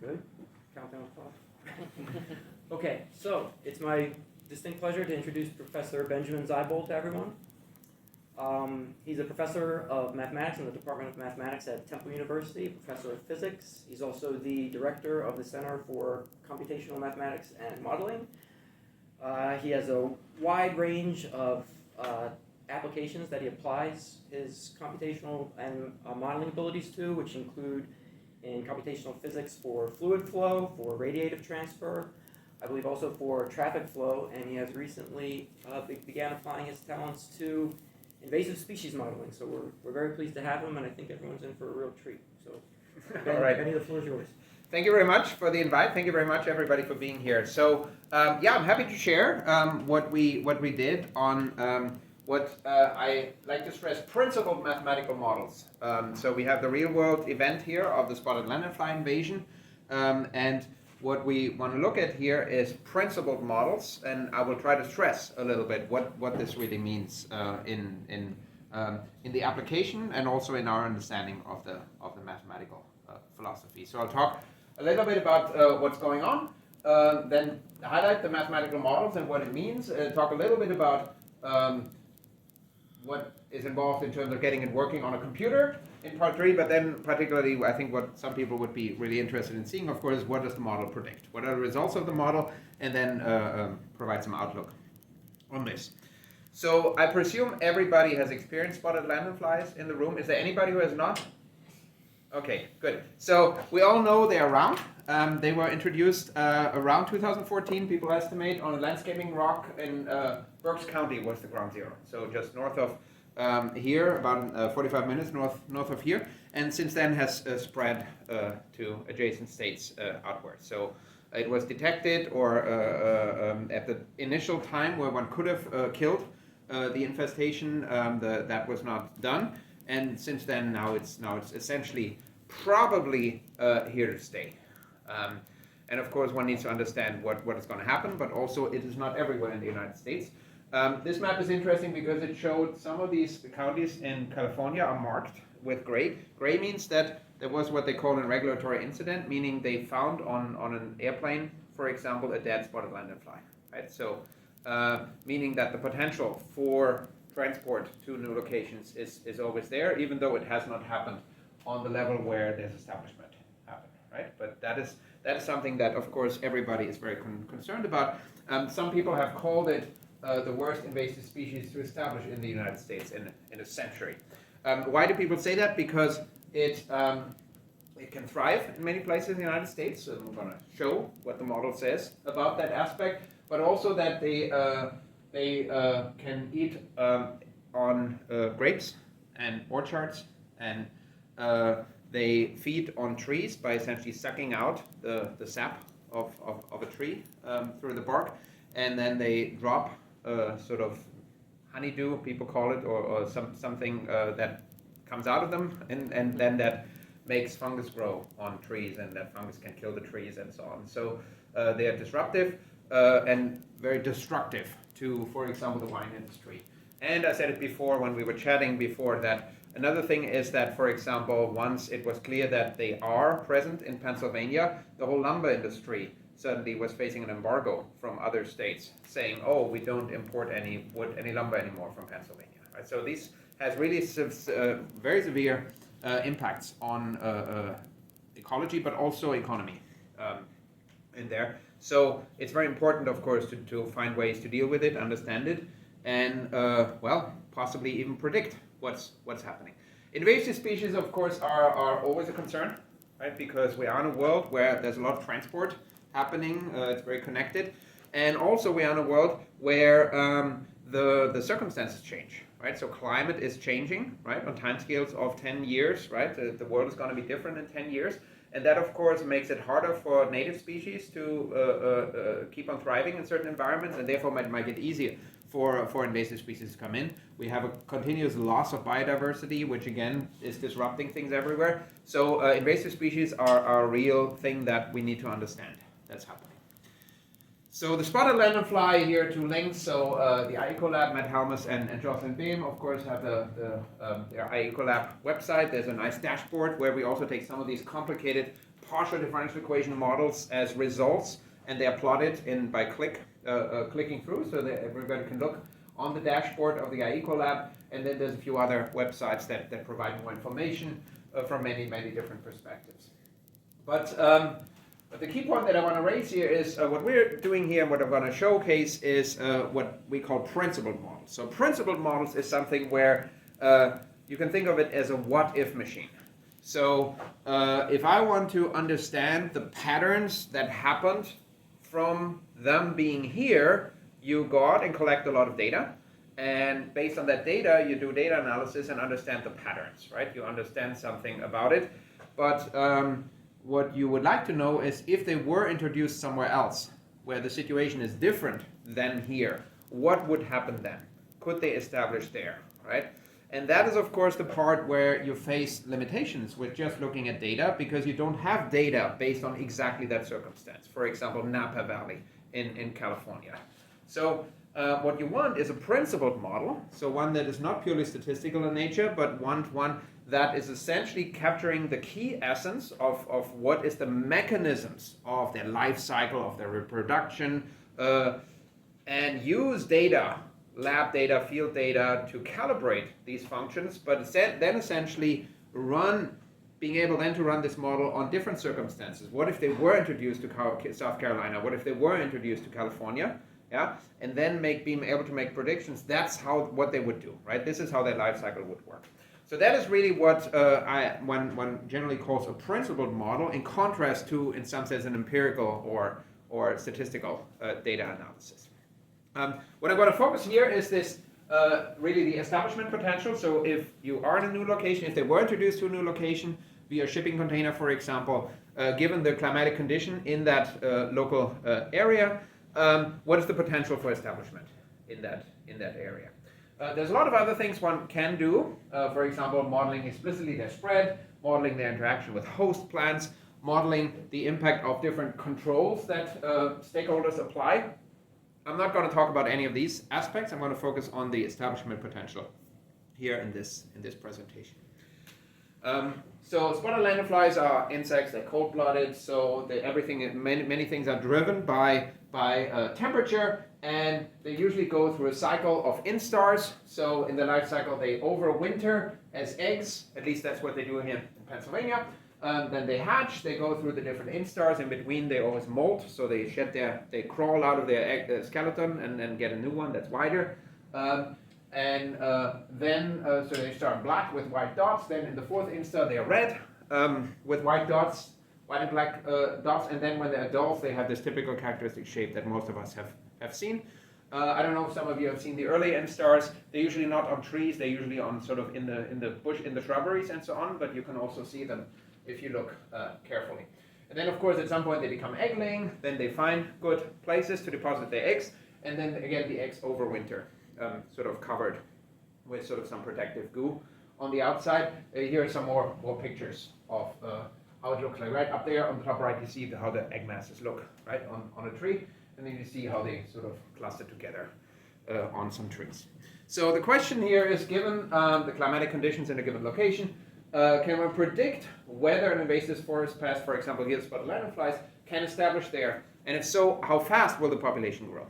Good. Countdown clock. Okay, so it's my distinct pleasure to introduce Professor Benjamin Seibold to everyone. He's a professor of mathematics in the Department of Mathematics at Temple University, professor of physics. He's also the director of the Center for Computational Mathematics and Modeling. He has a wide range of applications that he applies his computational and modeling abilities to, which include in computational physics for fluid flow, for radiative transfer, I believe also for traffic flow, and he has recently began applying his talents to invasive species modeling. So we're very pleased to have him, and I think everyone's in for a real treat. So, Ben, all right. Benny, the floor is yours. Thank you very much for the invite. Thank you very much, everybody, for being here. So, yeah, I'm happy to share what we did on what I like to stress, principled mathematical models. So we have the real-world event here of the spotted lanternfly invasion, and what we want to look at here is principled models, and I will try to stress a little bit what this really means in the application and also in our understanding of the mathematical philosophy. So I'll talk a little bit about what's going on, then highlight the mathematical models and what it means, talk a little bit about what is involved in terms of getting it working on a computer in part 3, but then particularly I think what some people would be really interested in seeing, of course, is what does the model predict? What are the results of the model? And then provide some outlook on this. So I presume everybody has experienced spotted lanternflies in the room. Is there anybody who has not? Okay, good. So we all know they're around. They were introduced around 2014, people estimate, on a landscaping rock in Berks County was the ground zero. So just north of here, about 45 minutes north of here. And since then has spread to adjacent states outward. So it was detected or at the initial time where one could have killed the infestation, that was not done. And since then, now it's essentially probably here to stay. And of course, one needs to understand what is going to happen, but also it is not everywhere in the United States. This map is interesting because it showed some of these counties in California are marked with gray. Gray means that there was what they call a regulatory incident, meaning they found on an airplane, for example, a dead spotted lanternfly. Right? So, meaning that the potential for transport to new locations is always there, even though it has not happened on the level where this establishment happened, right? But that is something that, of course, everybody is very concerned about. Some people have called it the worst invasive species to establish in the United States in a century. Why do people say that? Because it can thrive in many places in the United States. So I'm going to show what the model says about that aspect, but also that they can eat on grapes and orchards, and they feed on trees by essentially sucking out the sap of a tree through the bark, and then they drop sort of honeydew, people call it, or something that comes out of them, and then that makes fungus grow on trees, and that fungus can kill the trees and so on. So they are disruptive and very destructive to, for example, the wine industry. And I said it before when we were chatting before that another thing is that, for example, once it was clear that they are present in Pennsylvania, the whole lumber industry suddenly was facing an embargo from other states saying, oh, we don't import any wood, any lumber anymore from Pennsylvania. Right? So this has really very severe impacts on ecology, but also economy in there. So it's very important, of course, to find ways to deal with it, understand it, and well, possibly even predict what's happening. Invasive species, of course, are always a concern, right? Because we are in a world where there's a lot of transport happening. It's very connected, and also we are in a world where the circumstances change, right? So climate is changing, right? On timescales of 10 years, right? The world is going to be different in 10 years. And that, of course, makes it harder for native species to keep on thriving in certain environments, and therefore might make it easier for invasive species to come in. We have a continuous loss of biodiversity, which again is disrupting things everywhere. So invasive species are a real thing that we need to understand that's happening. So the spotted lanternfly here, two links. So the IECOLab, Matt Helmus and Jocelyn Behm, of course, have their IECOLab website. There's a nice dashboard where we also take some of these complicated partial differential equation models as results, and they are plotted by clicking through, so that everybody can look on the dashboard of the IECOLab. And then there's a few other websites that provide more information from many different perspectives. But the key point that I want to raise here is what we're doing here and what I'm going to showcase is what we call principled models. So principled models is something where you can think of it as a what-if machine. So if I want to understand the patterns that happened from them being here, you go out and collect a lot of data. And based on that data, you do data analysis and understand the patterns, right? You understand something about it. But what you would like to know is if they were introduced somewhere else, where the situation is different than here, what would happen then? Could they establish there, right? And that is, of course, the part where you face limitations with just looking at data, because you don't have data based on exactly that circumstance. For example, Napa Valley in California. So what you want is a principled model, so one that is not purely statistical in nature, but one that is essentially capturing the key essence of what is the mechanisms of their life cycle, of their reproduction, and use data, lab data, field data, to calibrate these functions, but then essentially being able then to run this model on different circumstances. What if they were introduced to South Carolina? What if they were introduced to California? Yeah, and then being able to make predictions. That's what they would do, right? This is how their life cycle would work. So that is really what one generally calls a principled model, in contrast to, in some sense, an empirical or statistical data analysis. What I'm going to focus here is this really the establishment potential. So if you are in a new location, if they were introduced to a new location via shipping container, for example, given the climatic condition in that local area, what is the potential for establishment in that area? There's a lot of other things one can do. For example, modeling explicitly their spread, modeling their interaction with host plants, modeling the impact of different controls that stakeholders apply. I'm not going to talk about any of these aspects. I'm going to focus on the establishment potential here in this presentation. So spotted lanternflies are insects. They're cold-blooded, so many things are driven by temperature, and they usually go through a cycle of instars. So in the life cycle, they overwinter as eggs. At least that's what they do here in Pennsylvania. Then they hatch. They go through the different instars. In between, they always molt. So they they crawl out of their egg, skeleton and then get a new one that's wider. So they start black with white dots. Then in the fourth instar, they are red with white dots, white and black dots. And then when they're adults, they have this typical characteristic shape that most of us have seen. I don't know if some of you have seen the early instars. They're usually not on trees. They're usually on sort of in the bush, in the shrubberies and so on. But you can also see them if you look carefully. And then, of course, at some point they become egg-laying. Then they find good places to deposit their eggs. And then again, the eggs overwinter, sort of covered with sort of some protective goo on the outside. Here are some more pictures of how it looks like. Right up there on the top right, you see how the egg masses look, right, on a tree. And then you see how they sort of cluster together on some trees. So the question here is, given the climatic conditions in a given location, can one predict whether an invasive forest pest, for example, here spotted lanternflies, can establish there? And if so, how fast will the population grow?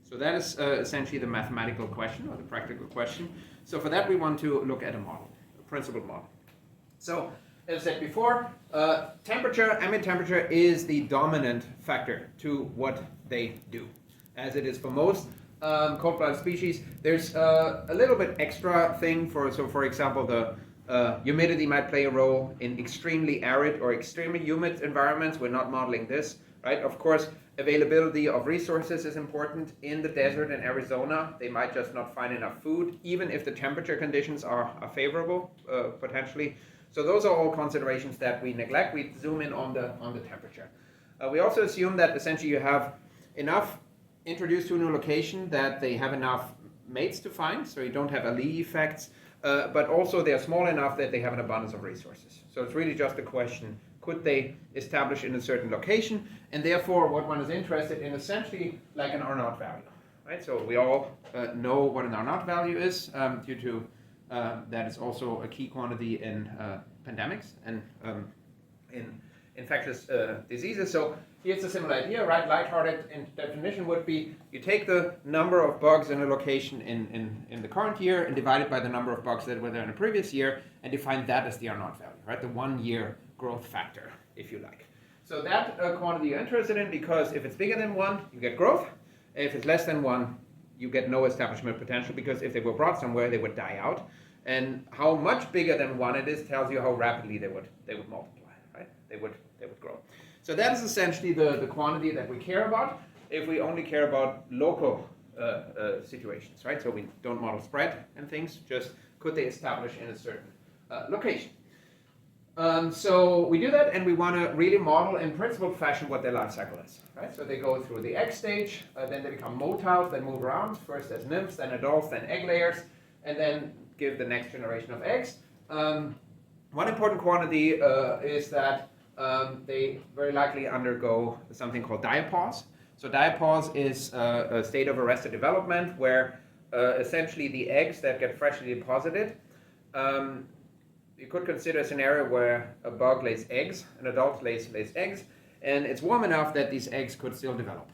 So that is essentially the mathematical question, or the practical question. So for that, we want to look at a model, a principled model. So as I said before, ambient temperature is the dominant factor to what they do, as it is for most cold-blooded species. There's a little bit extra thing for example, the humidity might play a role in extremely arid or extremely humid environments. We're not modeling this, right? Of course, availability of resources is important. In the desert in Arizona, they might just not find enough food, even if the temperature conditions are favorable, potentially. So those are all considerations that we neglect. We zoom in on the temperature. We also assume that essentially you have enough introduced to a new location that they have enough mates to find, so you don't have allele effects, but also they're small enough that they have an abundance of resources. So it's really just a question could they establish in a certain location, and therefore what one is interested in essentially like an R0 value, right? So we all know what an R0 value is due to that is also a key quantity in pandemics and in infectious diseases. So here's a similar idea, right? Lighthearted definition would be you take the number of bugs in a location in the current year and divide it by the number of bugs that were there in the previous year and define that as the R0 value, right? The 1 year growth factor, if you like. So that quantity you're interested in, because if it's bigger than 1, you get growth. If it's less than 1, you get no establishment potential, because if they were brought somewhere, they would die out. And how much bigger than 1 it is tells you how rapidly they would multiply, right? They would grow. So that is essentially the quantity that we care about if we only care about local situations, right? So we don't model spread and things, just could they establish in a certain location. So we do that, and we want to really model in principled fashion what their life cycle is, right? So they go through the egg stage, then they become motiles that move around, first as nymphs, then adults, then egg layers, and then give the next generation of eggs. One important quantity is that they very likely undergo something called diapause. So diapause is a state of arrested development where essentially the eggs that get freshly deposited, you could consider a scenario where a bug lays eggs, an adult lays eggs, and it's warm enough that these eggs could still develop.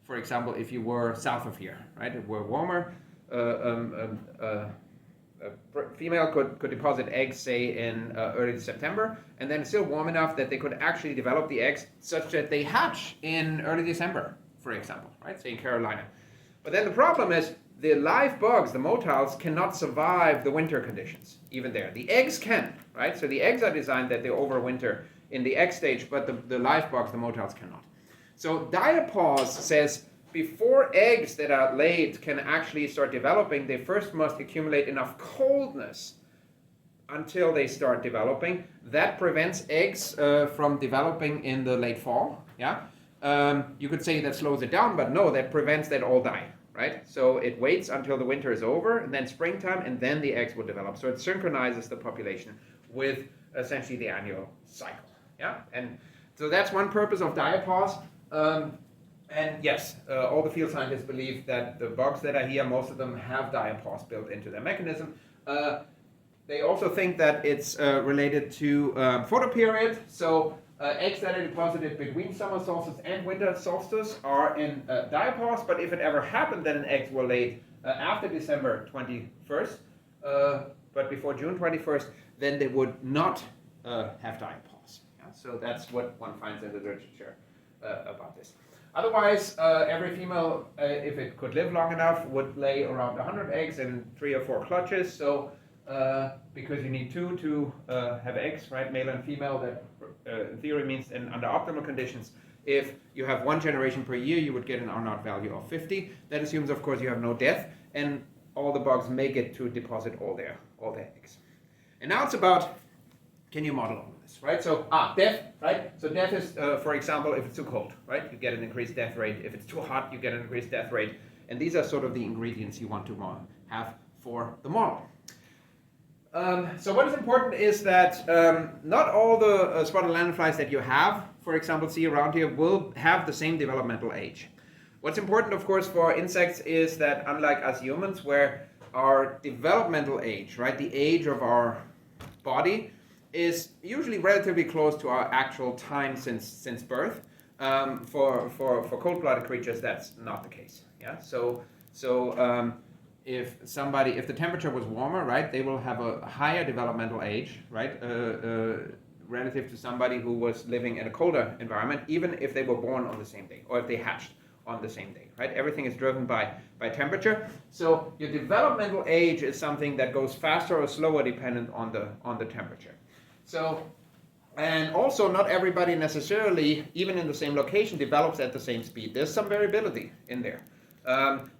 For example, if you were south of here, right, it were warmer, a female could deposit eggs, say, in early September, and then it's still warm enough that they could actually develop the eggs such that they hatch in early December, for example, right, say in Carolina. But then the problem is the live bugs, the motiles, cannot survive the winter conditions, even there. The eggs can, right? So the eggs are designed that they overwinter in the egg stage, but the live bugs, the motiles, cannot. So diapause says before eggs that are laid can actually start developing, they first must accumulate enough coldness until they start developing. That prevents eggs from developing in the late fall. Yeah, you could say that slows it down, but no, that prevents that all die. Right? So it waits until the winter is over, and then springtime, and then the eggs will develop. So it synchronizes the population with essentially the annual cycle. Yeah, and so that's one purpose of diapause. And yes, all the field scientists believe that the bugs that are here, most of them have diapause built into their mechanism. They also think that it's related to photoperiod. So eggs that are deposited between summer solstice and winter solstice are in diapause, but if it ever happened that an egg were laid after December 21st, but before June 21st, then they would not have diapause. Yeah? So that's what one finds in the literature about this. Otherwise, every female, if it could live long enough, would lay around 100 eggs in 3 or 4 clutches. So because you need 2 to have eggs, right, male and female, that in theory means under optimal conditions, if you have 1 generation per year, you would get an R0 value of 50. That assumes, of course, you have no death, and all the bugs make it to deposit all their eggs. And now it's about, can you model all of this, right? So, death, right? So death is, for example, if it's too cold, right? You get an increased death rate. If it's too hot, you get an increased death rate. And these are sort of the ingredients you want to have for the model. So what is important is that not all the spotted lanternflies that you have, for example, see around here, will have the same developmental age. What's important, of course, for insects is that unlike us humans, where our developmental age, right, the age of our body, is usually relatively close to our actual time since birth, for cold-blooded creatures, that's not the case. Yeah. If the temperature was warmer, right, they will have a higher developmental age, right, relative to somebody who was living in a colder environment, even if they were born on the same day, or if they hatched on the same day, right? Everything is driven by temperature. So your developmental age is something that goes faster or slower dependent on the temperature. So, and also not everybody necessarily, even in the same location, develops at the same speed. There's some variability in there.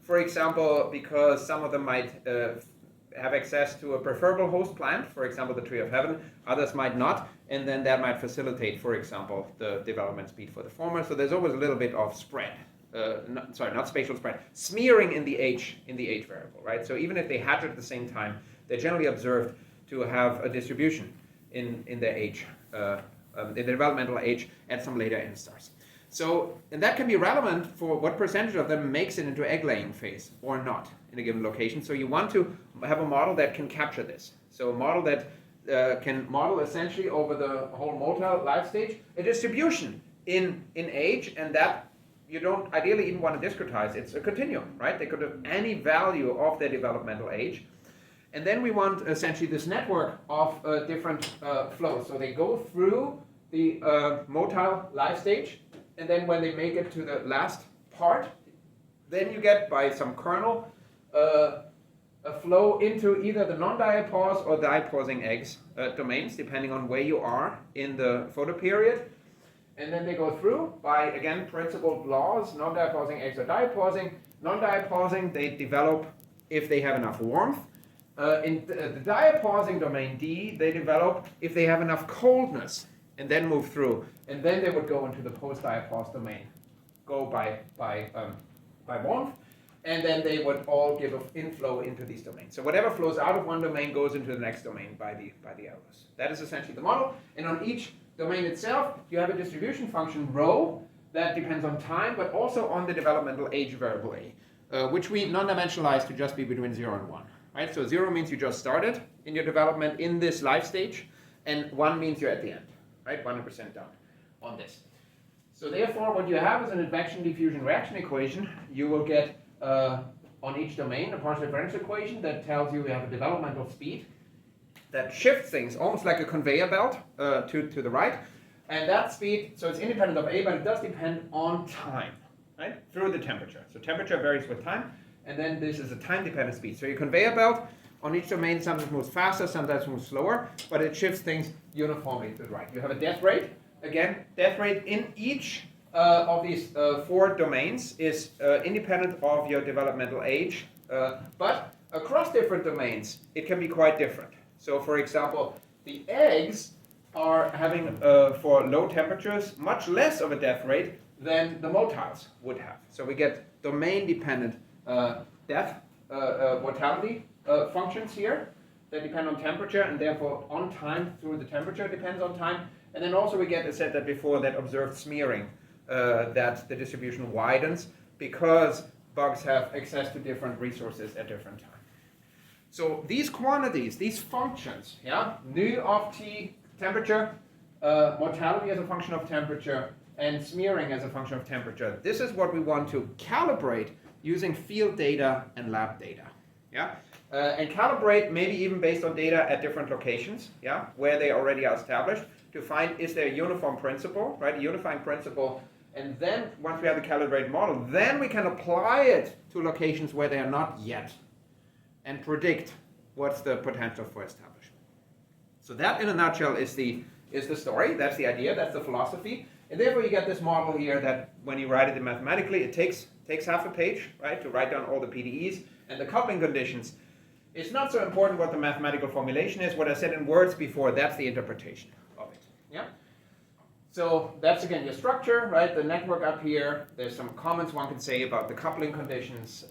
For example, because some of them might have access to a preferable host plant, for example, the tree of heaven, others might not, and then that might facilitate, for example, the development speed for the former. So there's always a little bit of spread, not spatial spread, smearing in the age variable, right? So even if they hatch at the same time, they're generally observed to have a distribution in their age the developmental age at some later n-stars. So, and that can be relevant for what percentage of them makes it into egg-laying phase or not in a given location. So you want to have a model that can capture this. So a model that can model essentially over the whole motile life stage a distribution in age, and that you don't ideally even want to discretize. It's a continuum, right? They could have any value of their developmental age. And then we want essentially this network of different flows. So they go through the motile life stage, and then when they make it to the last part, then you get by some kernel a flow into either the non-diapause or diapausing eggs domains, depending on where you are in the photoperiod. And then they go through by, again, principled laws. Non-diapausing eggs are diapausing. Non-diapausing, they develop if they have enough warmth. In the diapausing domain D, they develop if they have enough coldness, and then move through. And then they would go into the post-diapause domain, go by warmth. And then they would all give an inflow into these domains. So whatever flows out of one domain goes into the next domain by the arrows. That is essentially the model. And on each domain itself, you have a distribution function rho that depends on time, but also on the developmental age variable a, which we non-dimensionalize to just be between 0 and 1. Right? So 0 means you just started in your development in this life stage, and 1 means you're at the end, right? 100% done on this. So therefore, what you have is an advection diffusion reaction equation. You will get on each domain a partial differential equation that tells you have a developmental speed that shifts things almost like a conveyor belt to the right. And that speed, so it's independent of A, but it does depend on time, right? Through the temperature. So temperature varies with time, and then this is a time-dependent speed. So your conveyor belt on each domain sometimes moves faster, sometimes moves slower, but it shifts things uniformly to the right. You have a death rate. Again, death rate in each of these 4 domains is independent of your developmental age, but across different domains, it can be quite different. So for example, the eggs are having, for low temperatures, much less of a death rate than the motiles would have. So we get domain-dependent death mortality functions here that depend on temperature, and therefore on time through the temperature depends on time. And then also we get, I said that before, that observed smearing, that the distribution widens because bugs have access to different resources at different times. So these quantities, these functions, yeah, nu of t, temperature, mortality as a function of temperature, and smearing as a function of temperature. This is what we want to calibrate using field data and lab data, yeah, and calibrate maybe even based on data at different locations, yeah, where they already are established, to find is there a uniform principle, right, a unifying principle. And then once we have the calibrated model, then we can apply it to locations where they are not yet and predict what's the potential for establishment. So that in a nutshell is the story, that's the idea, that's the philosophy. And therefore you get this model here that when you write it mathematically, it takes half a page, right, to write down all the PDEs and the coupling conditions. It's not so important what the mathematical formulation is. What I said in words before, that's the interpretation of it. Yeah. So that's again your structure, right? The network up here. There's some comments one can say about the coupling conditions,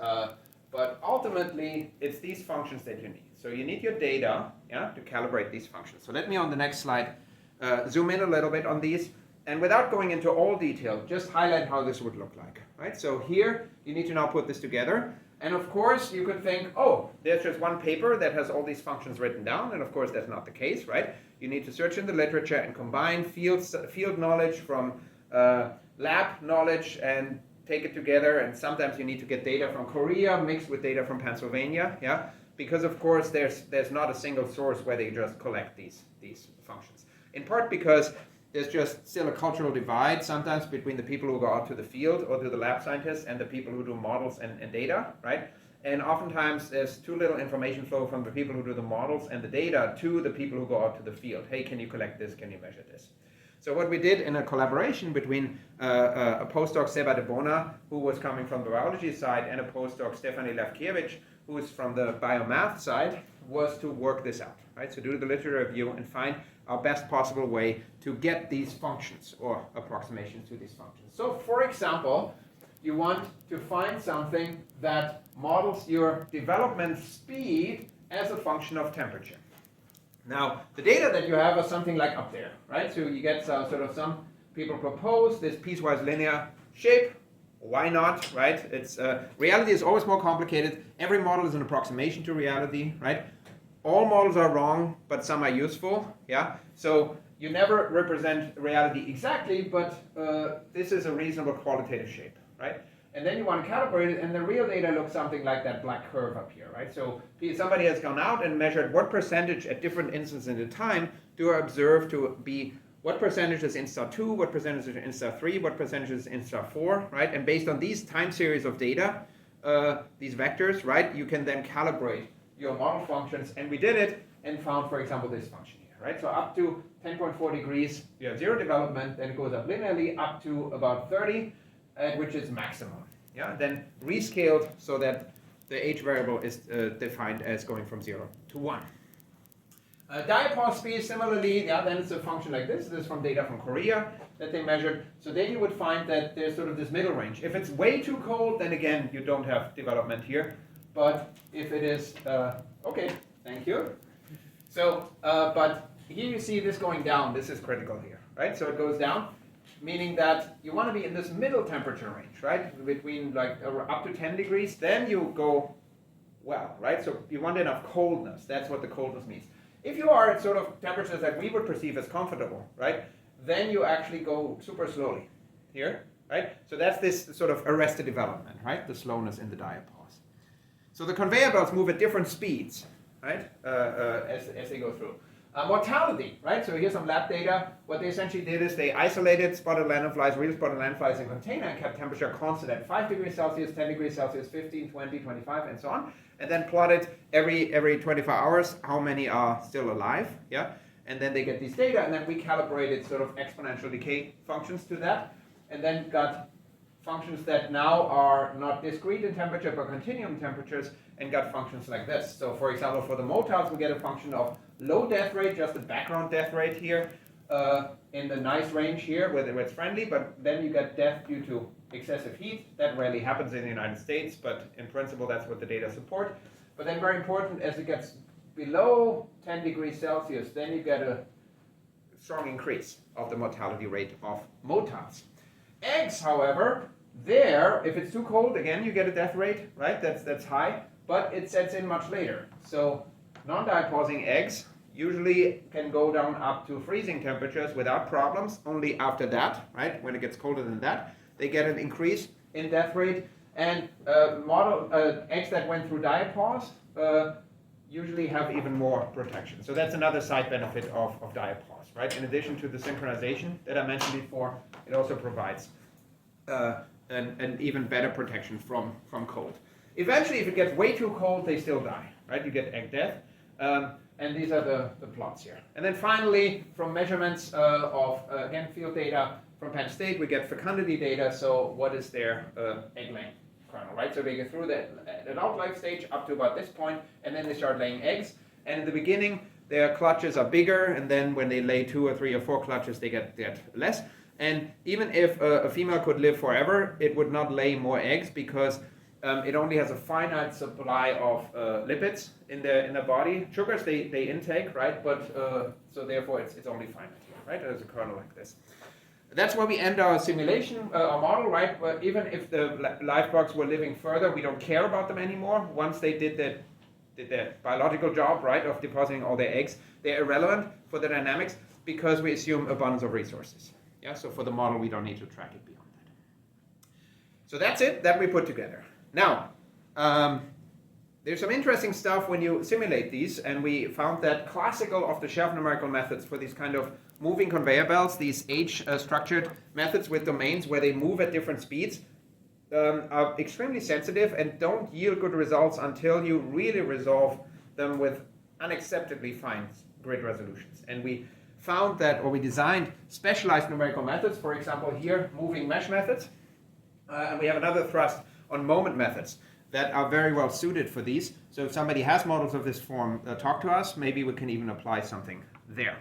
but ultimately it's these functions that you need. So you need your data, yeah, to calibrate these functions. So let me on the next slide zoom in a little bit on these, and without going into all detail, just highlight how this would look like, right? So here you need to now put this together. And of course, you could think, oh, there's just one paper that has all these functions written down, and of course that's not the case, right? You need to search in the literature and combine field knowledge from lab knowledge and take it together, and sometimes you need to get data from Korea mixed with data from Pennsylvania, yeah? Because of course there's not a single source where they just collect these functions. In part because there's just still a cultural divide sometimes between the people who go out to the field or to the lab scientists and the people who do models and data, right? And oftentimes there's too little information flow from the people who do the models and the data to the people who go out to the field. Hey, can you collect this? Can you measure this? So what we did in a collaboration between a postdoc, Seba de Bona, who was coming from the biology side, and a postdoc, Stefanie Levkiewicz, who is from the biomath side, was to work this out, right? So do the literature review and find our best possible way to get these functions or approximations to these functions. So for example, you want to find something that models your development speed as a function of temperature. Now, the data that you have is something like up there, right? So you get some people propose this piecewise linear shape. Why not, right? It's reality is always more complicated. Every model is an approximation to reality, right? All models are wrong, but some are useful, yeah? So you never represent reality exactly, but this is a reasonable qualitative shape, right? And then you want to calibrate it, and the real data looks something like that black curve up here, right? So somebody has gone out and measured what percentage at different instances in the time do I observe to be, what percentage is instar 2, what percentage is instar 3, what percentage is instar 4, right? And based on these time series of data, these vectors, right, you can then calibrate your model functions, and we did it and found, for example, this function here, right? So up to 10.4 degrees, you have 0 development, then it goes up linearly up to about 30, which is maximum. Yeah, then rescaled so that the h variable is defined as going from 0 to 1. Diapause speed, similarly, yeah, then it's a function like this. This is from data from Korea that they measured. So then you would find that there's sort of this middle range. If it's way too cold, then again, you don't have development here. But if it is, okay, thank you. So, but here you see this going down. This is critical here, right? So it goes down, meaning that you want to be in this middle temperature range, right? Between like up to 10 degrees, then you go well, right? So you want enough coldness. That's what the coldness means. If you are at sort of temperatures that we would perceive as comfortable, right? Then you actually go super slowly here, right? So that's this sort of arrested development, right? The slowness in the diapause. So the conveyor belts move at different speeds, right? As they go through. Mortality, right? So here's some lab data. What they essentially did is they isolated spotted lanternflies, real spotted lanternflies in a container and kept temperature constant at 5 degrees Celsius, 10 degrees Celsius, 15, 20, 25, and so on. And then plotted every 24 hours how many are still alive, yeah? And then they get these data, and then we calibrated sort of exponential decay functions to that, and then got functions that now are not discrete in temperature, but continuum temperatures, and got functions like this. So for example, for the motiles, we get a function of low death rate, just the background death rate here, in the nice range here, where it's friendly, but then you get death due to excessive heat. That rarely happens in the United States, but in principle, that's what the data support. But then very important, as it gets below 10 degrees Celsius, then you get a strong increase of the mortality rate of motiles. Eggs, however, there, if it's too cold, again, you get a death rate, right? That's high, but it sets in much later. So non-diapausing eggs usually can go down up to freezing temperatures without problems. Only after that, right, when it gets colder than that, they get an increase in death rate. And eggs that went through diapause usually have even more protection. So that's another side benefit of diapause, right? In addition to the synchronization that I mentioned before, it also provides an even better protection from cold. Eventually, if it gets way too cold, they still die, right? You get egg death. And these are the plots here. And then finally, from measurements of, again, field data from Penn State, we get fecundity data. So what is their egg laying kernel, right? So they get through the adult life stage up to about this point, and then they start laying eggs. And in the beginning, their clutches are bigger, and then when they lay 2 or 3 or 4 clutches, they get less. And even if a female could live forever, it would not lay more eggs because it only has a finite supply of lipids in the body. Sugars they intake, right? But so therefore it's only finite here, right? There's a kernel like this. That's where we end our simulation, our model, right? But even if the live bugs were living further, we don't care about them anymore. Once they did their biological job, right, of depositing all their eggs, they're irrelevant for the dynamics because we assume abundance of resources. Yeah. So for the model, we don't need to track it beyond that. So that's it that we put together. Now, there's some interesting stuff when you simulate these, and we found that classical off-the-shelf numerical methods for these kind of moving conveyor belts, these H-structured methods with domains where they move at different speeds, are extremely sensitive and don't yield good results until you really resolve them with unacceptably fine grid resolutions. And we found that, or we designed specialized numerical methods, for example here, moving mesh methods, and we have another thrust on moment methods that are very well suited for these. So if somebody has models of this form, talk to us. Maybe we can even apply something there.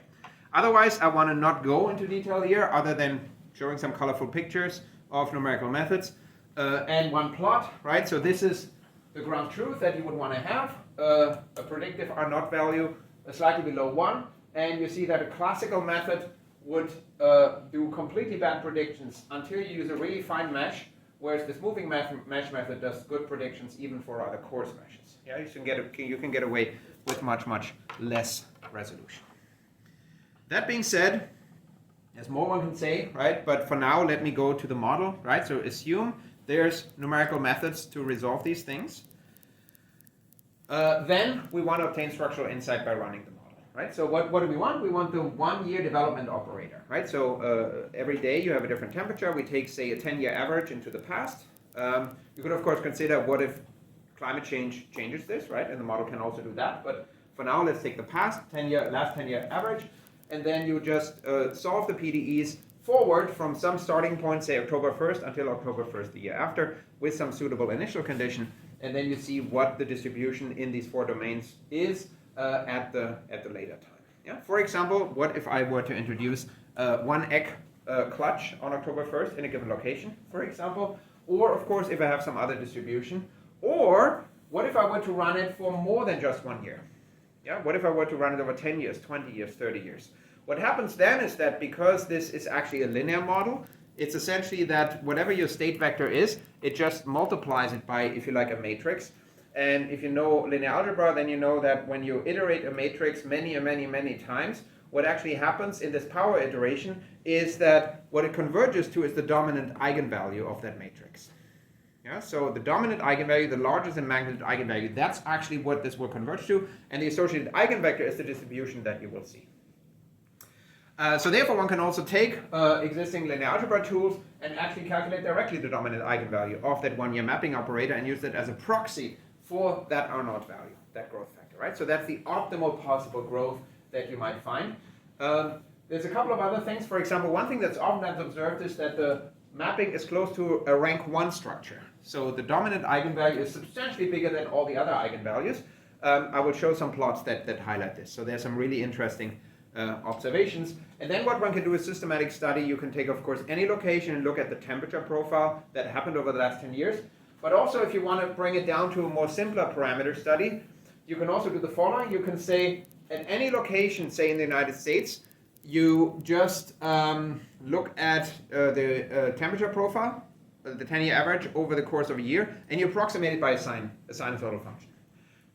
Otherwise, I want to not go into detail here other than showing some colorful pictures of numerical methods and one plot, right? So this is the ground truth that you would want to have, a predictive R0 value slightly below 1, and you see that a classical method would do completely bad predictions until you use a really fine mesh, whereas this moving mesh method does good predictions even for rather coarse meshes. Yeah, you can get away with much less resolution. That being said, there's more one can say, right? But for now, let me go to the model, right? So assume there's numerical methods to resolve these things. Then we want to obtain structural insight by running the model, right? So what do we want? We want the 1-year development operator, right? So every day you have a different temperature. We take, say, a 10-year average into the past. You could, of course, consider what if climate change changes this, right? And the model can also do that. But for now, let's take the last 10-year average, and then you just solve the PDEs forward from some starting point, say October 1st until October 1st the year after, with some suitable initial condition, and then you see what the distribution in these 4 domains is at the later time. Yeah? For example, what if I were to introduce 1 egg clutch on October 1st in a given location, for example, or of course if I have some other distribution, or what if I were to run it for more than just 1 year? Yeah? What if I were to run it over 10 years, 20 years, 30 years? What happens then is that because this is actually a linear model, it's essentially that whatever your state vector is, it just multiplies it by, if you like, a matrix. And if you know linear algebra, then you know that when you iterate a matrix many times, what actually happens in this power iteration is that what it converges to is the dominant eigenvalue of that matrix. Yeah, so the dominant eigenvalue, the largest in magnitude eigenvalue, that's actually what this will converge to, and the associated eigenvector is the distribution that you will see. So therefore one can also take existing linear algebra tools and actually calculate directly the dominant eigenvalue of that 1-year mapping operator and use that as a proxy for that R0 value, that growth factor, right? So that's the optimal possible growth that you might find. There's a couple of other things. For example, one thing that's often observed is that the mapping is close to a rank 1 structure. So the dominant eigenvalue is substantially bigger than all the other eigenvalues. I will show some plots that highlight this. So there's some really interesting observations. And then what one can do is systematic study. You can take, of course, any location and look at the temperature profile that happened over the last 10 years. But also, if you want to bring it down to a more simpler parameter study, you can also do the following. You can say, at any location, say in the United States, you just look at the temperature profile, the 10-year average over the course of a year, and you approximate it by a sinusoidal function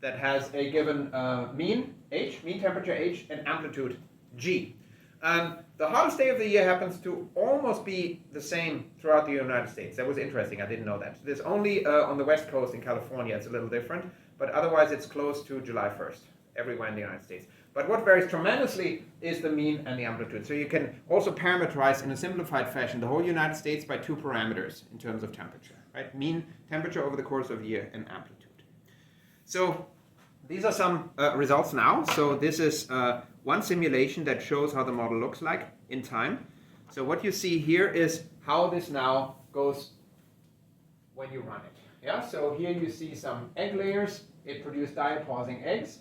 that has a given mean h, mean temperature h, and amplitude g. The hottest day of the year happens to almost be the same throughout the United States. That was interesting. I didn't know that. There's only on the West Coast in California it's a little different, but otherwise it's close to July 1st everywhere in the United States. But what varies tremendously is the mean and the amplitude. So you can also parameterize in a simplified fashion the whole United States by 2 parameters in terms of temperature, right? Mean temperature over the course of a year and amplitude. So these are some results now. So this is one simulation that shows how the model looks like in time. So what you see here is how this now goes when you run it. Yeah. So here you see some egg layers. It produced diapausing eggs.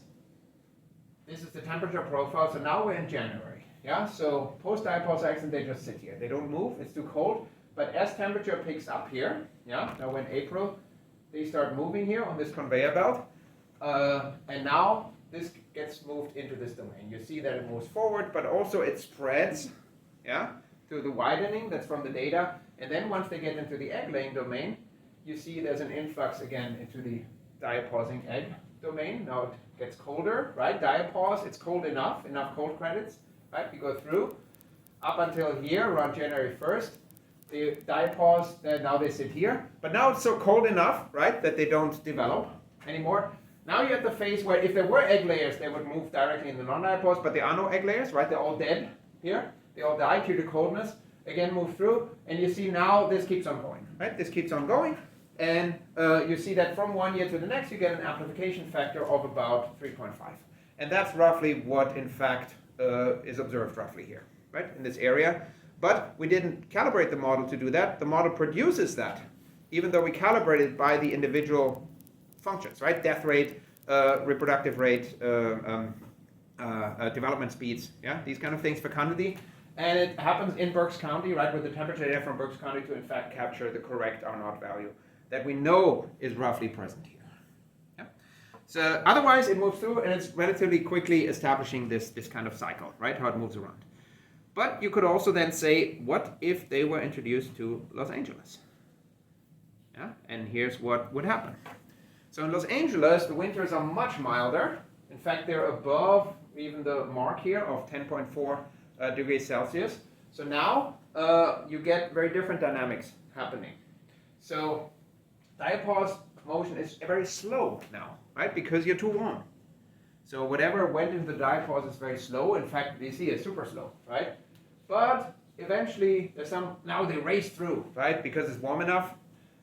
This is the temperature profile. So now we're in January. Yeah. So post-diapause eggs, and they just sit here. They don't move. It's too cold. But as temperature picks up here, yeah. Now in April, they start moving here on this conveyor belt. And now this gets moved into this domain. You see that it moves forward, but also it spreads, yeah, to the widening that's from the data. And then once they get into the egg-laying domain, you see there's an influx again into the diapausing egg domain. Now it gets colder, right? Diapause, it's cold enough cold credits, right? We go through up until here, around January 1st. The diapause, now they sit here. But now it's so cold enough, right, that they don't develop anymore. Now you're at the phase where if there were egg layers, they would move directly in the non-diapause, but there are no egg layers, right? They're all dead here. They all die due to coldness. Again, move through, and you see now this keeps on going, right? This keeps on going, and you see that from 1 year to the next, you get an amplification factor of about 3.5. And that's roughly what, in fact, is observed roughly here, right, in this area. But we didn't calibrate the model to do that. The model produces that, even though we calibrated by the individual functions, right? Death rate, reproductive rate, development speeds, yeah, these kind of things, fecundity. And it happens in Berks County, right, with the temperature data from Berks County to in fact capture the correct R0 value that we know is roughly present here. Yeah? So otherwise it moves through and it's relatively quickly establishing this kind of cycle, right? How it moves around. But you could also then say, what if they were introduced to Los Angeles? Yeah, and here's what would happen. So in Los Angeles, the winters are much milder. In fact, they're above even the mark here of 10.4 degrees Celsius. So now you get very different dynamics happening. So diapause motion is very slow now, right? Because you're too warm. So whatever went into the diapause is very slow. In fact, you see it's super slow, right? But eventually, now they race through, right? Because it's warm enough.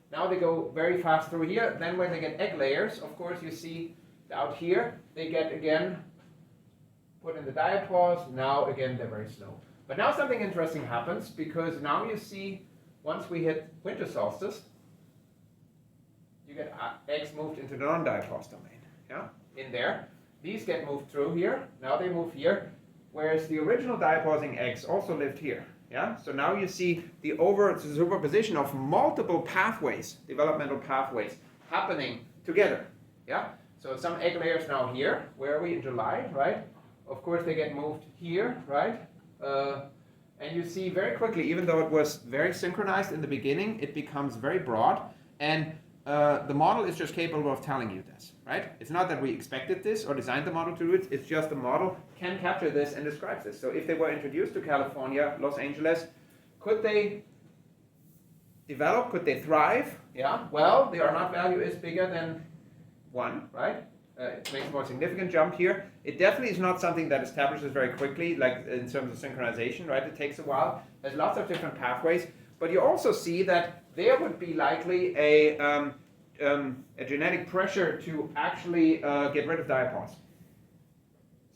Now they go very fast through here. Then when they get egg layers, of course, you see out here, they get again put in the diapause. Now again, they're very slow. But now something interesting happens, because now you see, once we hit winter solstice, you get eggs moved into the non-diapause domain, yeah, in there. These get moved through here. Now they move here, whereas the original diapausing eggs also lived here. Yeah. So now you see the superposition of multiple pathways, developmental pathways, happening together. Yeah. So some egg layers now here. Where are we in July, right? Of course they get moved here, right? And you see very quickly, even though it was very synchronized in the beginning, it becomes very broad, and the model is just capable of telling you this, right? It's not that we expected this or designed the model to do it, it's just the model can capture this and describes this. So if they were introduced to California, Los Angeles, could they develop, could they thrive? Yeah, well, the R0 value is bigger than 1, right? It makes a more significant jump here. It definitely is not something that establishes very quickly, like in terms of synchronization, right? It takes a while. There's lots of different pathways, but you also see that there would be likely a genetic pressure to actually get rid of diapause.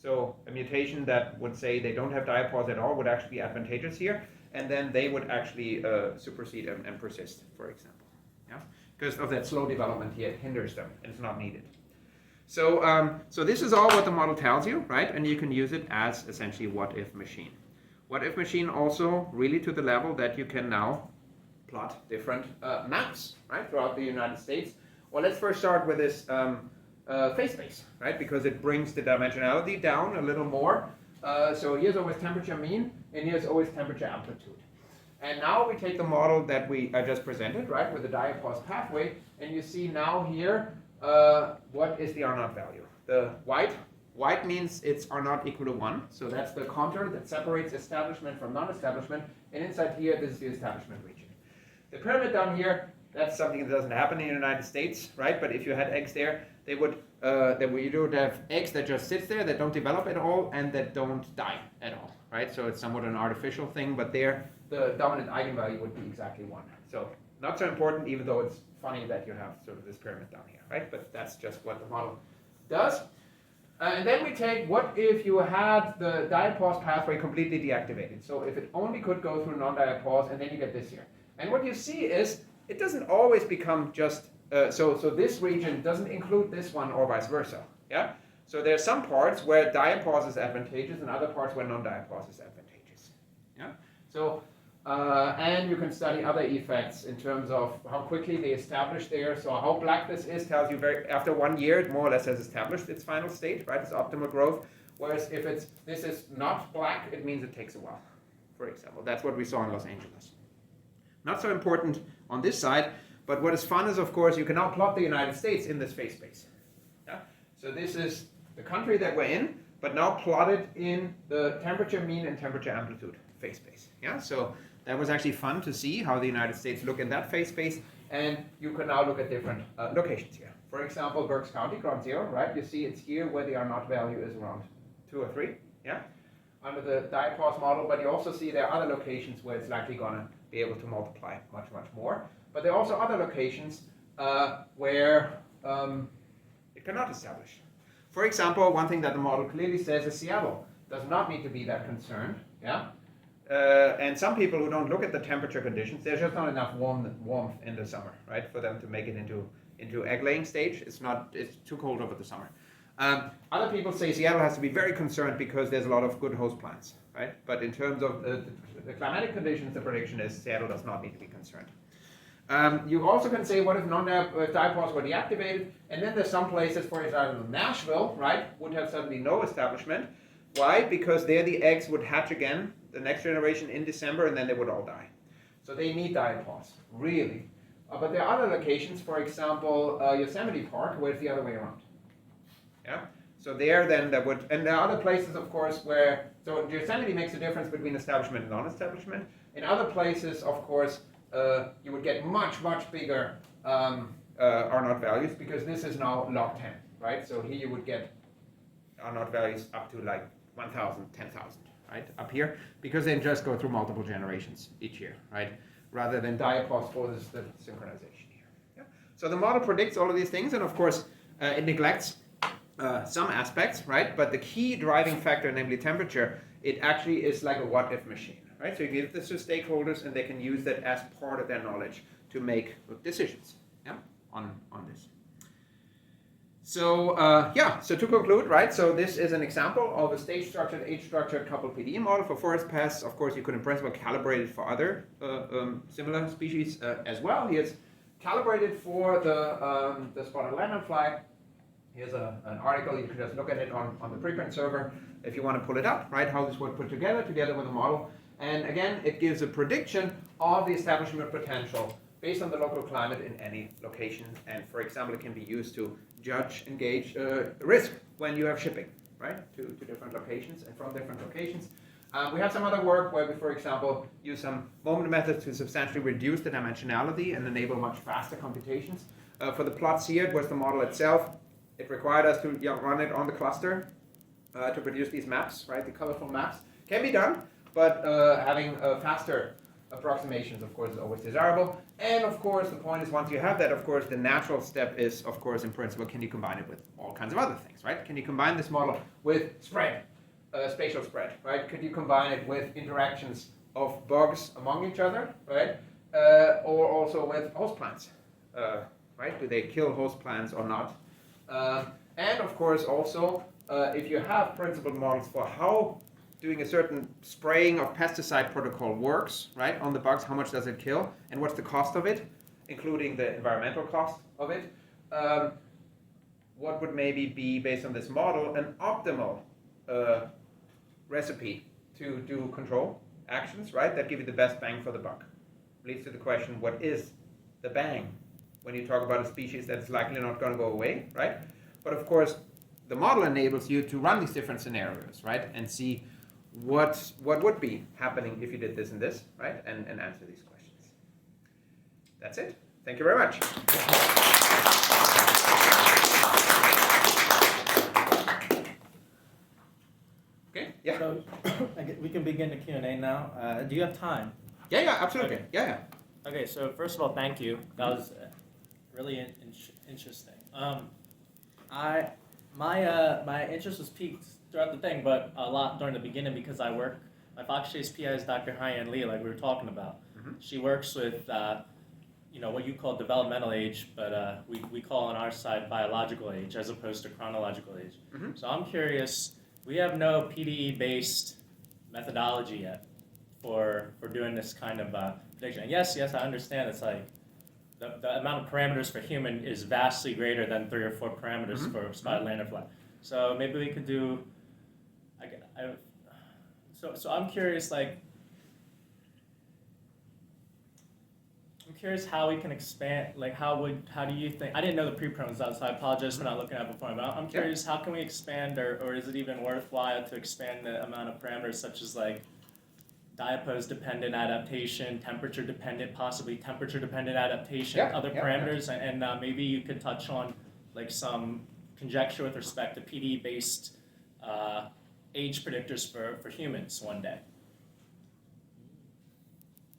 So a mutation that would say they don't have diapause at all would actually be advantageous here, and then they would actually supersede and persist, for example. Yeah? Because of that slow development here, it hinders them, and it's not needed. So, so this is all what the model tells you, right? And you can use it as essentially what-if machine. What-if machine also really to the level that you can now plot different maps, right, throughout the United States. Well, let's first start with this phase space, right, because it brings the dimensionality down a little more. So here's always temperature mean, and here's always temperature amplitude. And now we take the model that I just presented, right, with the diapause pathway, and you see now here what is the R0 value. The white means it's R0 equal to 1, so that's the contour that separates establishment from non-establishment, and inside here, this is the establishment region. The pyramid down here, that's something that doesn't happen in the United States, right? But if you had eggs there, you would have eggs that just sit there, that don't develop at all, and that don't die at all, right? So it's somewhat an artificial thing, but there, the dominant eigenvalue would be exactly 1. So not so important, even though it's funny that you have sort of this pyramid down here, right? But that's just what the model does. And then we take, what if you had the diapause pathway completely deactivated? So if it only could go through non-diapause, and then you get this here. And what you see is, it doesn't always become just, so this region doesn't include this one or vice versa, yeah? So there's some parts where diapause is advantageous and other parts where non-diapause is advantageous, yeah? So, and you can study other effects in terms of how quickly they establish there. So how black this is tells you after 1 year, it more or less has established its final state, right? It's optimal growth. Whereas if this is not black, it means it takes a while, for example. That's what we saw in Los Angeles. Not so important on this side, but what is fun is, of course, you can now plot the United States in this phase space. Yeah? So this is the country that we're in, but now plotted in the temperature mean and temperature amplitude phase space. Yeah? So that was actually fun to see how the United States look in that phase space, and you can now look at different locations here. For example, Berks County, ground zero, right? You see it's here where the R0 value is around 2 or 3, yeah? Under the diapause model, but you also see there are other locations where it's likely gonna be able to multiply much, much more. But there are also other locations where it cannot establish. For example, one thing that the model clearly says is Seattle does not need to be that concerned. Yeah? And some people who don't look at the temperature conditions, there's just not enough warmth in the summer, right, for them to make it into egg laying stage. It's too cold over the summer. Other people say Seattle has to be very concerned because there's a lot of good host plants, right? But in terms of the climatic conditions, the prediction is Seattle does not need to be concerned. You also can say, what if diapause were deactivated? And then there's some places, for example, Nashville, right, would have suddenly no establishment. Why? Because there the eggs would hatch again, the next generation in December, and then they would all die. So they need diapause, really. But there are other locations, for example, Yosemite Park, where it's the other way around. Yeah. So there, then that would, and there are other places, of course, where, so Yosemite makes a difference between establishment and non-establishment. In other places, of course, you would get much, much bigger R0 values, because this is now log 10, right? So here you would get R0 values up to like 1,000, 10,000, right? Up here, because they just go through multiple generations each year, right? Rather than diapause for the synchronization here. Yeah? So the model predicts all of these things, and of course, it neglects some aspects, right? But the key driving factor, namely temperature, it actually is like a what-if machine, right? So you give this to stakeholders, and they can use that as part of their knowledge to make decisions, yeah, on this. So so to conclude, right? So this is an example of a stage-structured, age-structured coupled PDE model for forest pests. Of course, you could in principle calibrate it for other similar species as well. Here's calibrated for the spotted lanternfly. Here's an article. You can just look at it on the preprint server if you want to pull it up, right? How this would put together with a model. And again, it gives a prediction of the establishment potential based on the local climate in any location. And for example, it can be used to judge and gauge risk when you have shipping, right, to different locations and from different locations. We have some other work where we, for example, use some moment methods to substantially reduce the dimensionality and enable much faster computations. For the plots here, it was the model itself. It required us to run it on the cluster to produce these maps, right, the colorful maps. Can be done, but having faster approximations, of course, is always desirable. And of course, the point is, once you have that, of course, the natural step is, of course, in principle, can you combine it with all kinds of other things, right? Can you combine this model with spread, spatial spread, right? Could you combine it with interactions of bugs among each other, right? Or also with host plants, right? Do they kill host plants or not? And of course, also, if you have principled models for how doing a certain spraying of pesticide protocol works, right, on the bugs, how much does it kill, and what's the cost of it, including the environmental cost of it. What would maybe be, based on this model, an optimal recipe to do control actions, right, that give you the best bang for the buck? Leads to the question, what is the bang when you talk about a species that's likely not going to go away, right? But of course, the model enables you to run these different scenarios, right, and see what would be happening if you did this and this, right, and answer these questions. That's it. Thank you very much. Okay, yeah. So we can begin the Q&A now. Do you have time? Yeah, absolutely. Okay. Yeah. Okay, so first of all, thank you. That was really interesting. My interest was piqued throughout the thing, but a lot during the beginning because I work. My Fox Chase PI is Dr. Hyan Lee, like we were talking about. Mm-hmm. She works with, what you call developmental age, but we call on our side biological age as opposed to chronological age. Mm-hmm. So I'm curious. We have no PDE-based methodology yet for doing this kind of prediction. And yes, I understand it's like the amount of parameters for human is vastly greater than 3 or 4 parameters Mm-hmm. for spotted lanternfly. So maybe we could do. So I'm curious, like. I'm curious how we can expand. Like, how do you think? I didn't know the preprint was out, so I apologize for not looking at it before. But I'm curious, how can we expand, or is it even worthwhile to expand the amount of parameters, such as like diapose-dependent adaptation, temperature-dependent, possibly temperature-dependent adaptation, other parameters, and maybe you could touch on like some conjecture with respect to PD-based age predictors for humans one day.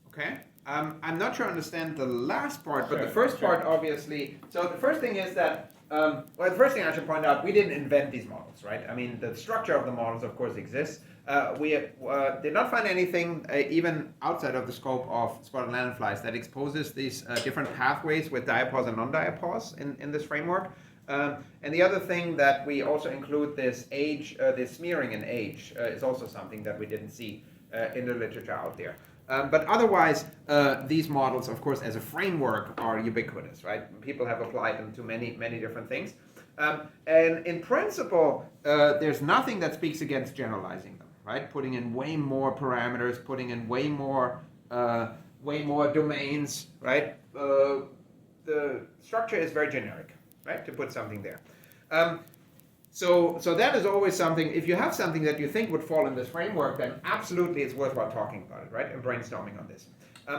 Okay. I'm not sure I understand the last part, but Sure, the first part, obviously. So the first thing is that, the first thing I should point out, we didn't invent these models, right? I mean, the structure of the models, of course, exists. We did not find anything, even outside of the scope of spotted lanternflies, that exposes these different pathways with diapause and non-diapause in this framework. And the other thing that we also include this age, this smearing in age, is also something that we didn't see in the literature out there. But otherwise, these models, of course, as a framework, are ubiquitous, right? People have applied them to many, many different things. And in principle, there's nothing that speaks against generalizing them, right? Putting in way more parameters, putting in way more domains, right? The structure is very generic, right? To put something there. So that is always something, if you have something that you think would fall in this framework, then absolutely it's worthwhile talking about it, right? And brainstorming on this.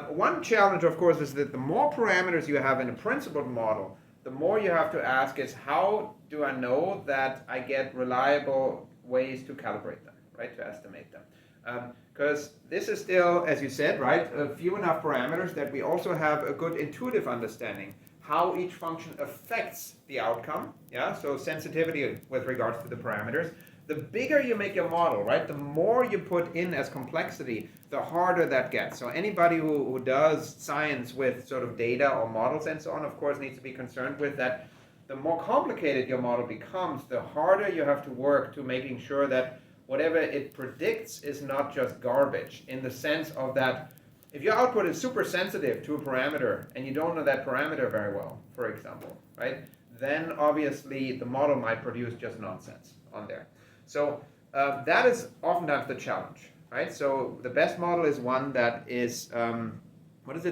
One challenge, of course, is that the more parameters you have in a principled model, the more you have to ask is, how do I know that I get reliable ways to calibrate them, right? To estimate them. Because this is still, as you said, right, few enough parameters that we also have a good intuitive understanding how each function affects the outcome, yeah, so sensitivity with regards to the parameters. The bigger you make your model, right, the more you put in as complexity, the harder that gets. So anybody who does science with sort of data or models and so on, of course, needs to be concerned with that. The more complicated your model becomes, the harder you have to work to making sure that whatever it predicts is not just garbage, in the sense of that if your output is super sensitive to a parameter and you don't know that parameter very well, for example, right, then obviously the model might produce just nonsense on there. So that is oftentimes the challenge, right? So the best model is one that is, the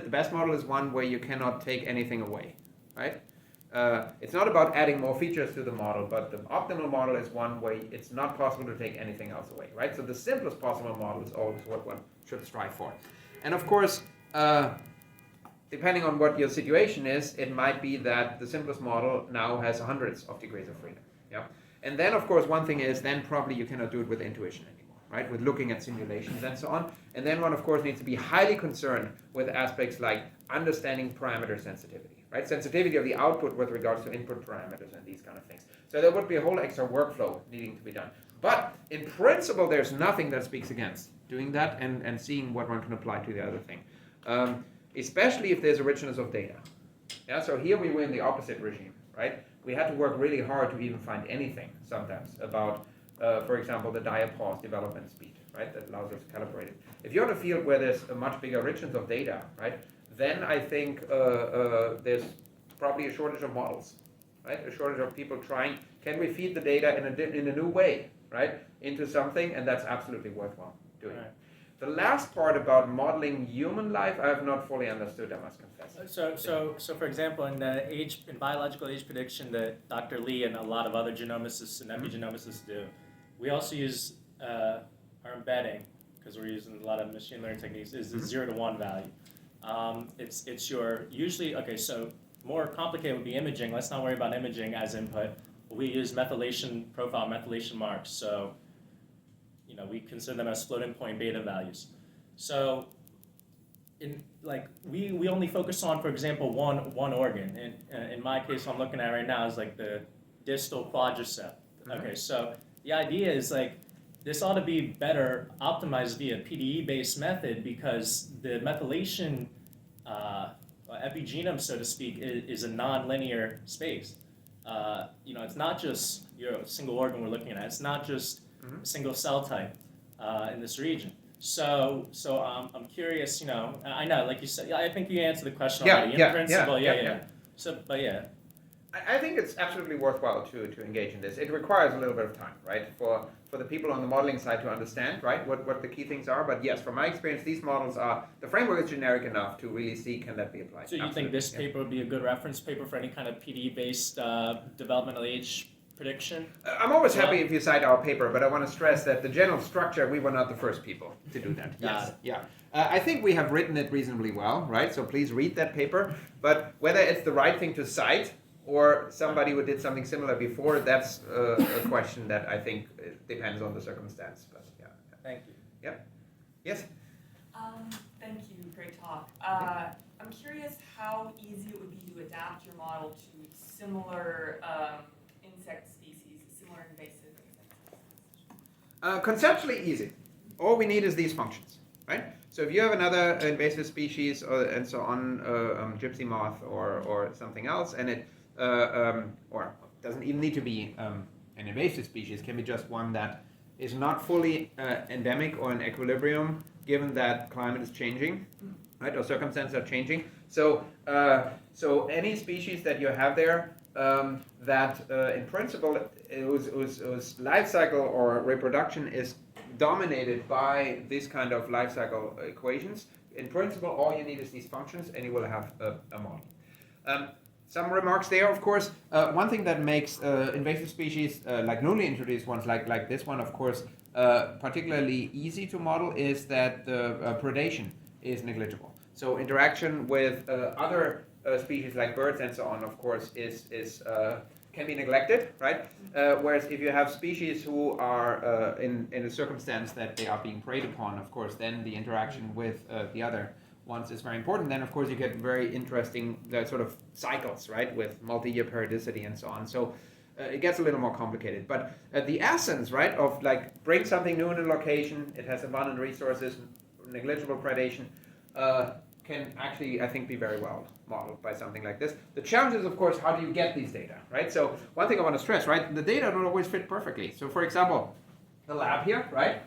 best model is one where you cannot take anything away, right? It's not about adding more features to the model, but the optimal model is one where it's not possible to take anything else away, right? So the simplest possible model is always what one should strive for. And of course, depending on what your situation is, it might be that the simplest model now has hundreds of degrees of freedom. Yeah. And then, of course, one thing is then probably you cannot do it with intuition anymore, right? With looking at simulations and so on. And then one, of course, needs to be highly concerned with aspects like understanding parameter sensitivity, right? Sensitivity of the output with regards to input parameters and these kind of things. So there would be a whole extra workflow needing to be done. But in principle, there's nothing that speaks against doing that and seeing what one can apply to the other thing. Especially if there's a richness of data. Yeah, so here we were in the opposite regime, right? We had to work really hard to even find anything sometimes about, for example, the diapause development speed, right? That allows us to calibrate it. If you're in a field where there's a much bigger richness of data, right? Then I think there's probably a shortage of models, right? A shortage of people trying, can we feed the data in a new way, right? Into something, and that's absolutely worthwhile doing. Right. The last part about modeling human life, I have not fully understood, I must confess. So for example, in biological age prediction that Dr. Lee and a lot of other genomicists and epigenomicists do, we also use our embedding, because we're using a lot of machine learning techniques, is the 0 to 1 value. It's your usually so more complicated would be imaging. Let's not worry about imaging as input. We use methylation profile, methylation marks. So we consider them as floating point beta values. So we only focus on, for example, one organ. In my case, what I'm looking at right now is like the distal quadricep. Okay, so the idea is this ought to be better optimized via PDE-based method, because the methylation epigenome, so to speak, is a non-linear space. It's not just your single organ we're looking at. It's not just a single cell type in this region. So I'm curious. I know, like you said, I think you answered the question already. In principle, yeah. So, but yeah. I think it's absolutely worthwhile to engage in this. It requires a little bit of time, right, for the people on the modeling side to understand, right, what the key things are. But yes, from my experience, these models the framework is generic enough to really see, can that be applied. So you think this paper would be a good reference paper for any kind of PD-based developmental age prediction? I'm always happy if you cite our paper, but I want to stress that the general structure, we were not the first people to do that. Yes. Yeah. I think we have written it reasonably well, right? So please read that paper. But whether it's the right thing to cite or somebody who did something similar before, that's a question that I think depends on the circumstance. But yeah. Thank you. Yeah. Yes? Thank you. Great talk. I'm curious how easy it would be to adapt your model to similar insect species, similar invasive insect species. Conceptually easy. All we need is these functions, right? So if you have another invasive species and so on, gypsy moth or something else, and it or doesn't even need to be an invasive species, can be just one that is not fully endemic or in equilibrium given that climate is changing, right, or circumstances are changing. So, so any species that you have there that in principle whose life cycle or reproduction is dominated by this kind of life cycle equations, in principle all you need is these functions and you will have a model. Some remarks there, of course. One thing that makes invasive species like newly introduced ones like this one, of course, particularly easy to model is that the predation is negligible. So interaction with other species like birds and so on, of course, can be neglected, right? Whereas if you have species who are in a circumstance that they are being preyed upon, of course, then the interaction with the other ones is very important. Then, of course, you get very interesting sort of cycles, right, with multi-year periodicity and so on. So it gets a little more complicated. But the essence, right, of like bring something new in a location, it has abundant resources, negligible predation, can actually, I think, be very well modeled by something like this. The challenge is, of course, how do you get these data, right? So one thing I want to stress, right, the data don't always fit perfectly. So for example, the lab here, right,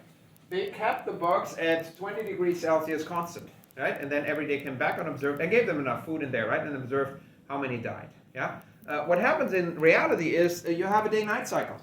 they kept the bugs at 20 degrees Celsius constant, right? And then every day came back and observed, and gave them enough food in there, right, and observed how many died, yeah? What happens in reality is you have a day-night cycle,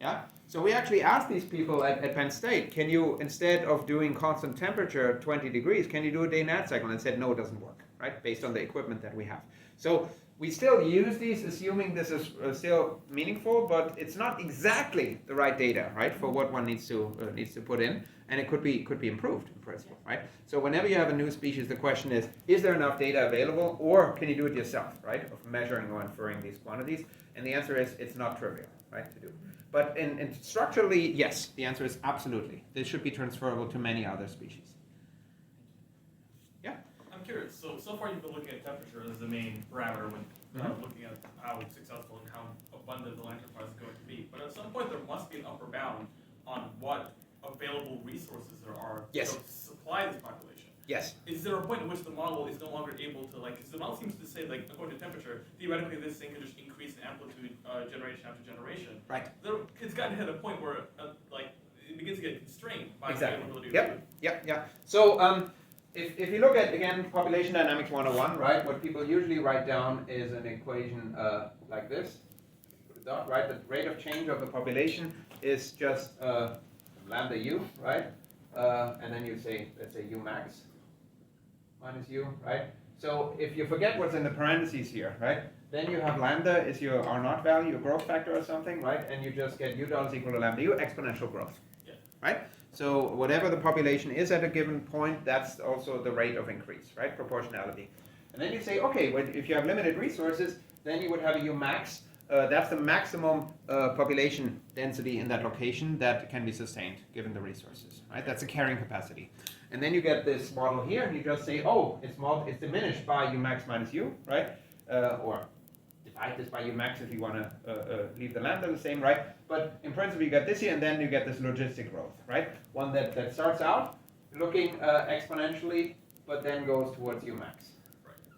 yeah? So we actually asked these people at Penn State, can you, instead of doing constant temperature, 20 degrees, can you do a day-night cycle? And said, no, it doesn't work, right, based on the equipment that we have. So we still use these, assuming this is still meaningful, but it's not exactly the right data, right, for what one needs to put in, and it could be improved in principle, right? So whenever you have a new species, the question is there enough data available, or can you do it yourself, right, of measuring or inferring these quantities? And the answer is it's not trivial, right, to do. But in structurally, yes, the answer is absolutely. This should be transferable to many other species. Yeah? I'm curious, so far you've been looking at temperature as the main parameter when looking at how successful and how abundant the enterprise is going to be. But at some point there must be an upper bound on what available resources there are Yes. to supply this population. Yes. Is there a point at which the model is no longer able to, like, because the model seems to say, like, according to temperature, theoretically this thing could just increase in amplitude generation after generation. Right. It's gotten to a point where, like, it begins to get constrained by Exactly. the availability of Yep. food. Yeah. So if you look at, again, population dynamics 101, right, what people usually write down is an equation like this. Put a dot, right? The rate of change of the population is just lambda u, right? And then you say, let's say u max minus u, right? So if you forget what's in the parentheses here, right, then you have lambda is your R naught value, your growth factor or something, right? And you just get u dollars equal to lambda u, exponential growth, Yeah. right? So whatever the population is at a given point, that's also the rate of increase, right? Proportionality. And then you say, okay, well, if you have limited resources, then you would have a u max. That's the maximum population density in that location that can be sustained given the resources, right? That's a carrying capacity. And then you get this model here, and you just say, oh, it's diminished by u max minus u, right? Or divide this by u max if you want to leave the lambda the same, right? But in principle, you get this here, and then you get this logistic growth, right? One that starts out looking exponentially, but then goes towards u max.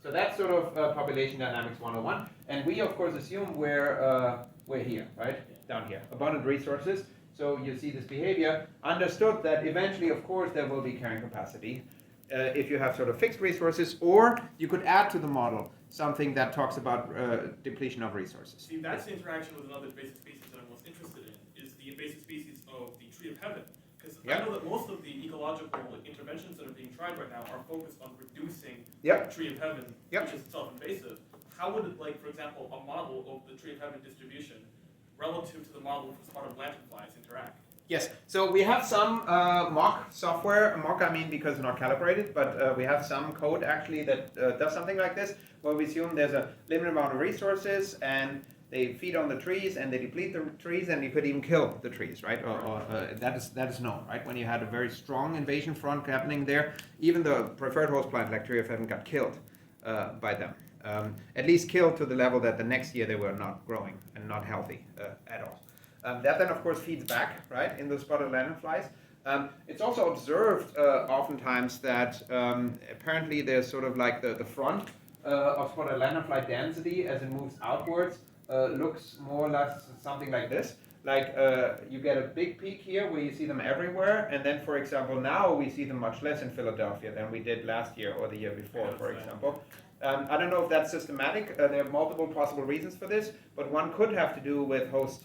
So that's sort of population dynamics 101. And we, of course, assume we're here, right? Down here. Abundant resources. So you see this behavior. Understood that eventually, of course, there will be carrying capacity if you have sort of fixed resources, or you could add to the model something that talks about depletion of resources. See, that's the interaction with another invasive species that I'm most interested in, is the invasive species of the tree of heaven. Because I know that most of the ecological interventions that are being tried right now are focused on reducing the tree of heaven, which is itself invasive. How would, like, for example, a model of the tree of heaven distribution relative to the model for spotted lanternflies interact? Yes, so we have some mock software, mock I mean because not calibrated, but we have some code actually that does something like this, where we assume there's a limited amount of resources and they feed on the trees and they deplete the trees, and you could even kill the trees, right? Or that is known, right? When you had a very strong invasion front happening there, even the preferred host plant like tree of heaven got killed by them. At least killed to the level that the next year they were not growing and not healthy at all. That then, of course, feeds back, right, in the spotted lanternflies. It's also observed oftentimes that apparently there's sort of like the front of spotted lanternfly density as it moves outwards looks more or less something like this. like you get a big peak here where you see them everywhere, and then, for example, now we see them much less in Philadelphia than we did last year or the year before, for example. I don't know if that's systematic. There are multiple possible reasons for this, but one could have to do with host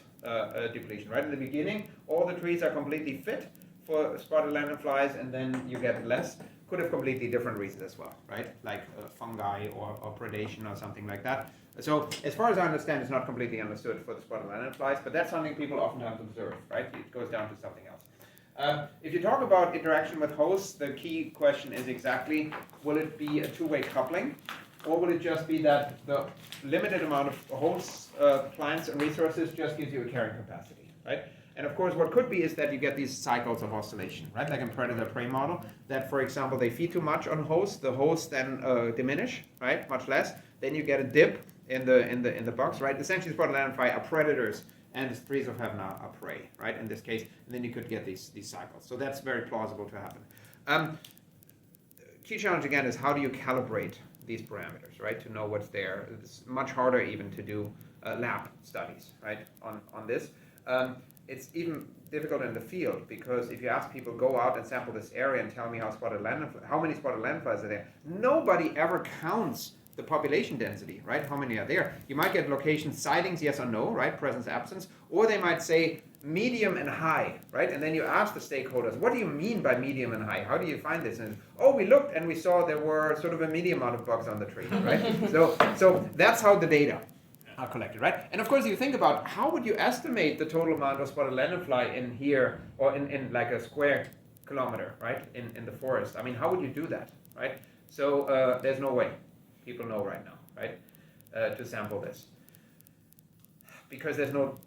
depletion. Right in the beginning, all the trees are completely fit for spotted lanternflies, and then you get less. Could have completely different reasons as well, right? Like fungi or predation or something like that. So as far as I understand, it's not completely understood for the spotted lanternflies, but that's something people oftentimes observe, right? It goes down to something else. If you talk about interaction with hosts, the key question is exactly, will it be a two-way coupling, or will it just be that the limited amount of hosts, plants, and resources just gives you a carrying capacity, right? And of course, what could be is that you get these cycles of oscillation, right? Like in predator-prey model, that, for example, they feed too much on hosts, the hosts then diminish, right? Much less. Then you get a dip in the box, right? Essentially, spotted lanternfly are predators, and the trees of heaven are prey, right? In this case, and then you could get these cycles. So that's very plausible to happen. Key challenge again is how do you calibrate these parameters, right? To know what's there. It's much harder even to do lab studies, right? On this. It's even difficult in the field because if you ask people, go out and sample this area and tell me how many spotted lanternflies are there, nobody ever counts the population density, right? How many are there? You might get location sightings, yes or no, right? Presence, absence, or they might say medium and high, right? And then you ask the stakeholders, what do you mean by medium and high? How do you find this? And oh, we looked and we saw there were sort of a medium amount of bugs on the tree, right? So that's how the data are collected, right? And of course, you think about how would you estimate the total amount of spotted lanternfly in here or in like a square kilometer, right? In the forest. I mean, how would you do that, right? So there's no way. People know right now, right? To sample this. Because there's no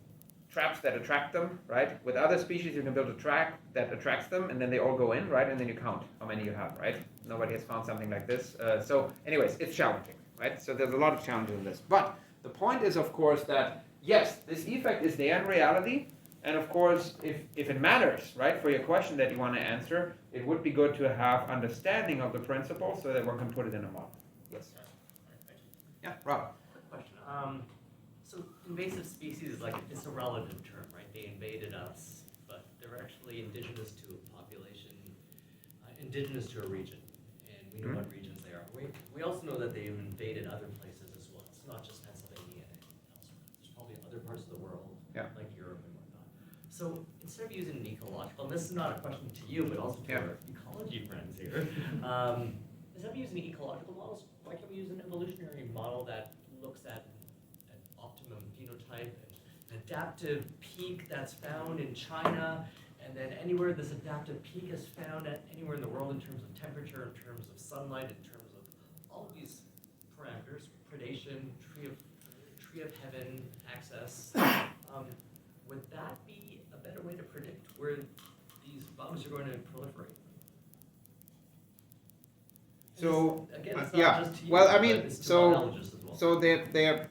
traps that attract them, right? With other species, you can build a trap that attracts them, and then they all go in, right? And then you count how many you have, right? Nobody has found something like this. So anyways, it's challenging, right? So there's a lot of challenges in this. But the point is, of course, that yes, this effect is there in reality. And of course, if it matters, right, for your question that you want to answer, it would be good to have understanding of the principle so that one can put it in a model. Yes. Yeah, Rob. Quick question. So invasive species is like it's a relative term, right? They invaded us, but they're actually indigenous to a population, indigenous to a region, and we know what regions they are. We also know that they've invaded other places as well. It's not just Pennsylvania and elsewhere. There's probably other parts of the world, like Europe and whatnot. So instead of using an ecological, and this is not a question to you, but also to our ecology friends here, instead of using ecological models, why can't we use an evolutionary model that looks at an optimum phenotype, an adaptive peak that's found in China, and then anywhere this adaptive peak is found at anywhere in the world in terms of temperature, in terms of sunlight, in terms of all of these parameters, predation, tree of heaven, access. Would that be a better way to predict where these bugs are going to proliferate? So again, it's not just to you, well, I but mean, it's to biologists as well. so they're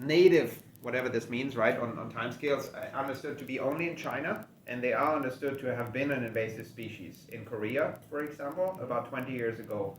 native, whatever this means, right? On timescales, understood to be only in China, and they are understood to have been an invasive species in Korea, for example, about 20 years ago.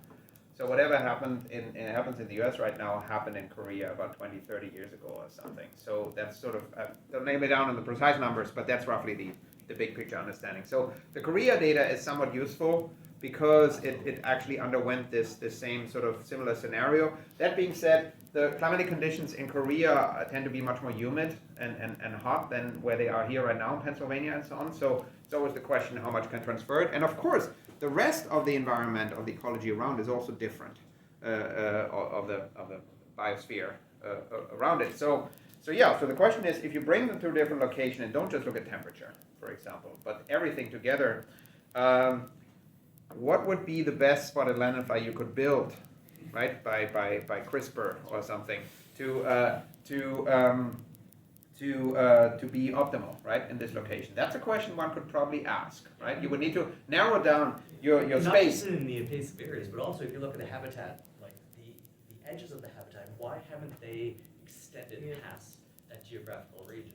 So whatever happens in the US right now happened in Korea about 20, 30 years ago or something. So that's sort of, don't nail me down on the precise numbers, but that's roughly the big picture understanding. So the Korea data is somewhat useful because it actually underwent this same sort of similar scenario. That being said, the climatic conditions in Korea tend to be much more humid and hot than where they are here right now in Pennsylvania and so on. So it's always the question how much can transfer it. And of course, the rest of the environment, of the ecology around is also different of the biosphere around it. So the question is, if you bring them to a different location and don't just look at temperature, for example, but everything together, what would be the best spotted lanternfly you could build, right, by CRISPR or something to be optimal, right, in this location? That's a question one could probably ask, right? You would need to narrow down your Not space. just in the invasive areas, but also if you look at the habitat, like the edges of the habitat, why haven't they extended past that geographical region?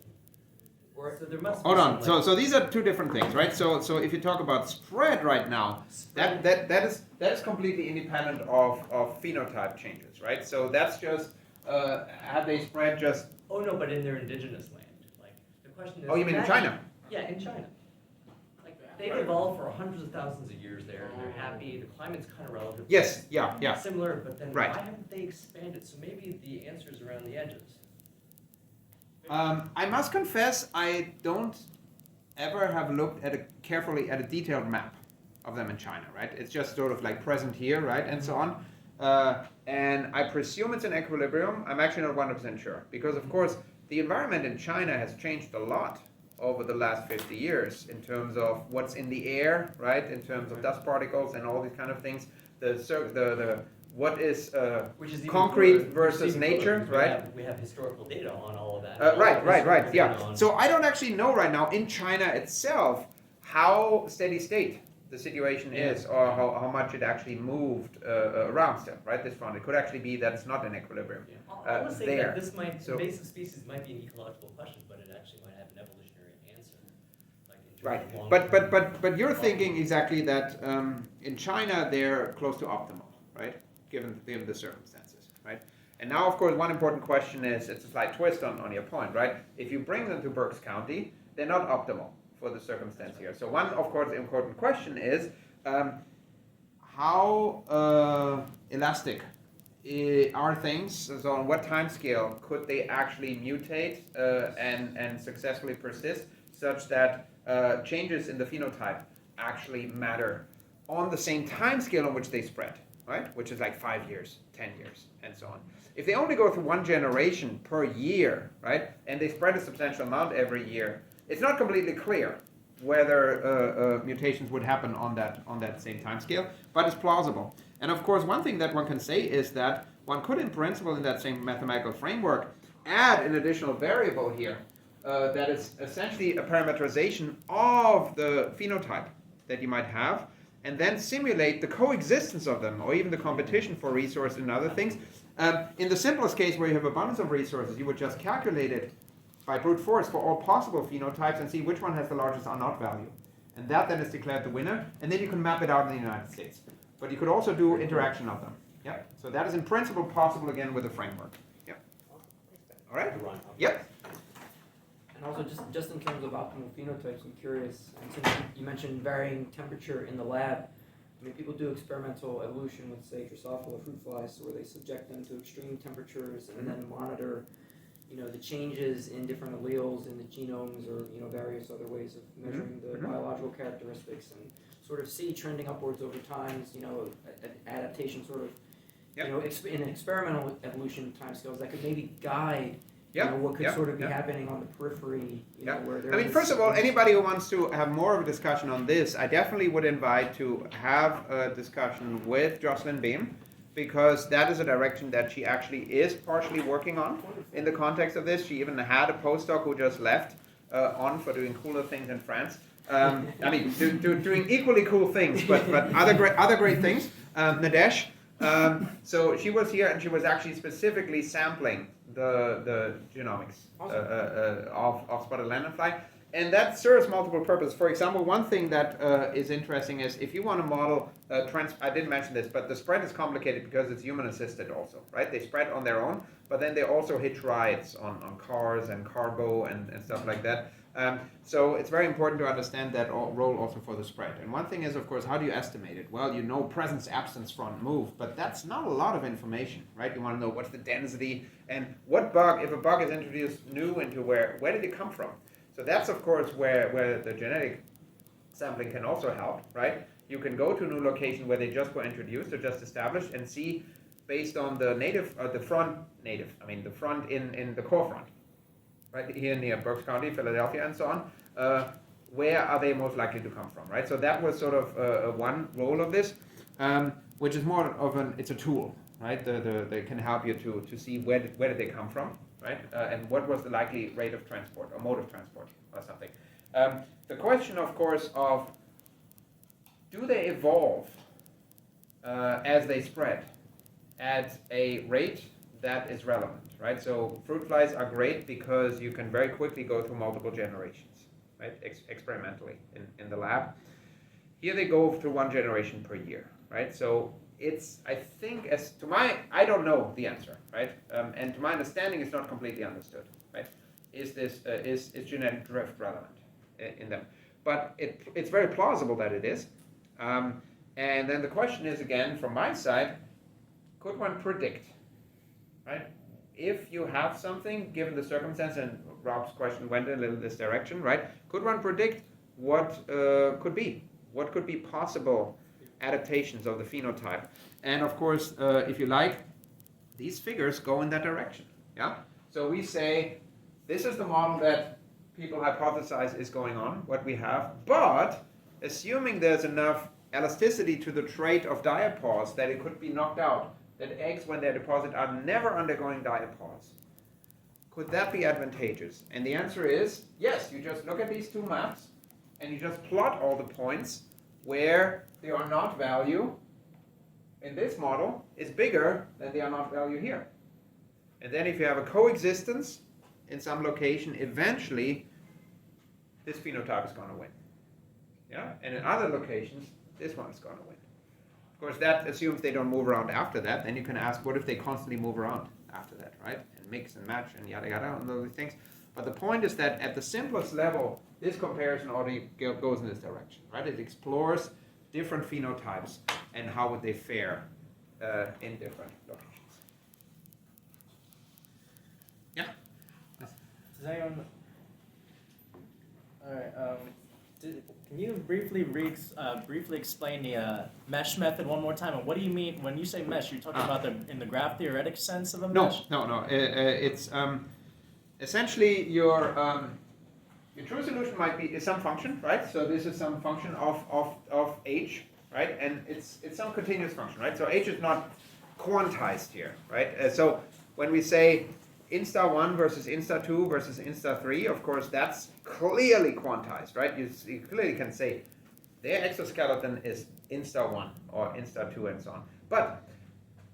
Or so there must be Hold on. some, So these are two different things, right? So if you talk about spread right now, that is completely independent of phenotype changes, right? So that's just have they spread just. Oh no, but in their indigenous land, like the question is. Oh, you mean in China? Yeah, in China. Like, they've evolved for hundreds of thousands of years there, and they're happy, the climate's kind of relative. Yes, yeah. Similar, but then Right. why haven't they expanded? So maybe the answer is around the edges. I must confess, I don't ever have looked at carefully at a detailed map of them in China, right? It's just sort of like present here, right, and so on. And I presume it's in equilibrium. I'm actually not 100% sure, because of course the environment in China has changed a lot over the last 50 years in terms of what's in the air, right? In terms of dust particles and all these kind of things. What is Which is even concrete cooler- versus which is even cooler, nature, because right? We have historical data on all of that. Right, yeah. On- So I don't actually know right now in China itself how steady state the situation is, or how much it actually moved around still, right? This front. It could actually be that it's not in equilibrium. I would say there. that this might, So- invasive species might be an ecological question, but it actually might have an evolutionary answer. Like in terms Right, of long-term- but you're thinking exactly that in China they're close to optimal, right? Given the circumstances, right? And now, of course, one important question is, it's a slight twist on your point, right? If you bring them to Berks County, they're not optimal for the circumstance here. So one, of course, important question is, how elastic are things? So on what time scale could they actually mutate and successfully persist such that changes in the phenotype actually matter on the same time scale on which they spread, right? Which is like 5 years, 10 years, and so on. If they only go through one generation per year, right, and they spread a substantial amount every year, it's not completely clear whether mutations would happen on that same time scale, but it's plausible. And of course, one thing that one can say is that one could, in principle, in that same mathematical framework, add an additional variable here that is essentially a parameterization of the phenotype that you might have, and then simulate the coexistence of them, or even the competition for resources and other things. In the simplest case, where you have abundance of resources, you would just calculate it by brute force for all possible phenotypes and see which one has the largest R0 value. And that then is declared the winner, and then you can map it out in the United States. But you could also do interaction of them. Yeah. So that is in principle possible again with a framework. Yeah. All right? Yep. And also, just in terms of optimal phenotypes, I'm curious, and since you mentioned varying temperature in the lab, I mean, people do experimental evolution with, say, Drosophila fruit flies, where they subject them to extreme temperatures and then monitor, the changes in different alleles in the genomes, or various other ways of measuring the biological characteristics, and sort of see trending upwards over time, adaptation sort of, in experimental evolution timescales that could maybe guide what could sort of be happening on the periphery, where there I mean, first of all, anybody who wants to have more of a discussion on this, I definitely would invite to have a discussion with Jocelyn Beam, because that is a direction that she actually is partially working on in the context of this. She even had a postdoc who just left on for doing cooler things in France. I mean, doing equally cool things, but other great things. Nadesh. So she was here, and she was actually specifically sampling the genomics of spotted lanternfly, and that serves multiple purposes. For example, one thing that is interesting is if you want to model I didn't mention this, but the spread is complicated because it's human assisted also, right? They spread on their own, but then they also hitch rides on cars and cargo and stuff like that. So it's very important to understand that role also for the spread. And one thing is, of course, how do you estimate it? Well, you know presence, absence, front, move, but that's not a lot of information, right? You want to know what's the density and what bug, if a bug is introduced new into where did it come from? So that's, of course, where the genetic sampling can also help, right? You can go to a new location where they just were introduced or just established and see, based on the the front in the core front, right, here near Berks County, Philadelphia, and so on, where are they most likely to come from, right? So that was sort of one role of this, which is more of it's a tool, right? They can help you to see where did they come from, right? And what was the likely rate of transport or mode of transport or something. The question, of course, of do they evolve as they spread at a rate that is relevant, right? So fruit flies are great because you can very quickly go through multiple generations, right? Experimentally in the lab. Here they go through one generation per year, right? So it's, I think, I don't know the answer, right? And to my understanding, it's not completely understood, right? is genetic drift relevant in them. But it's very plausible that it is. And then the question is, again, from my side, could one predict, right? If you have something, given the circumstance, and Rob's question went a little this direction, right? Could one predict what could be? What could be possible adaptations of the phenotype? And of course, if you like, these figures go in that direction, yeah? So we say, this is the model that people hypothesize is going on, what we have, but assuming there's enough elasticity to the trait of diapause that it could be knocked out, that eggs, when they're deposited, are never undergoing diapause. Could that be advantageous? And the answer is yes. You just look at these two maps and you just plot all the points where the R naught value in this model is bigger than the R naught value here. And then if you have a coexistence in some location, eventually this phenotype is going to win. Yeah? And in other locations, this one is going to win. Of course, that assumes they don't move around after that. Then you can ask, what if they constantly move around after that, right? And mix and match and yada yada and those things. But the point is that at the simplest level, this comparison already goes in this direction, right? It explores different phenotypes and how would they fare in different locations. Yeah. Does anyone? All right. Can you briefly explain the mesh method one more time? And what do you mean when you say mesh? You're talking about in the graph theoretic sense of a mesh? No. It's essentially your true solution is some function, right? So this is some function of h, right? And it's some continuous function, right? So h is not quantized here, right? So when we say insta1 versus insta2 versus insta3, of course, that's clearly quantized, right? You clearly can say their exoskeleton is insta1 or insta2 and so on. But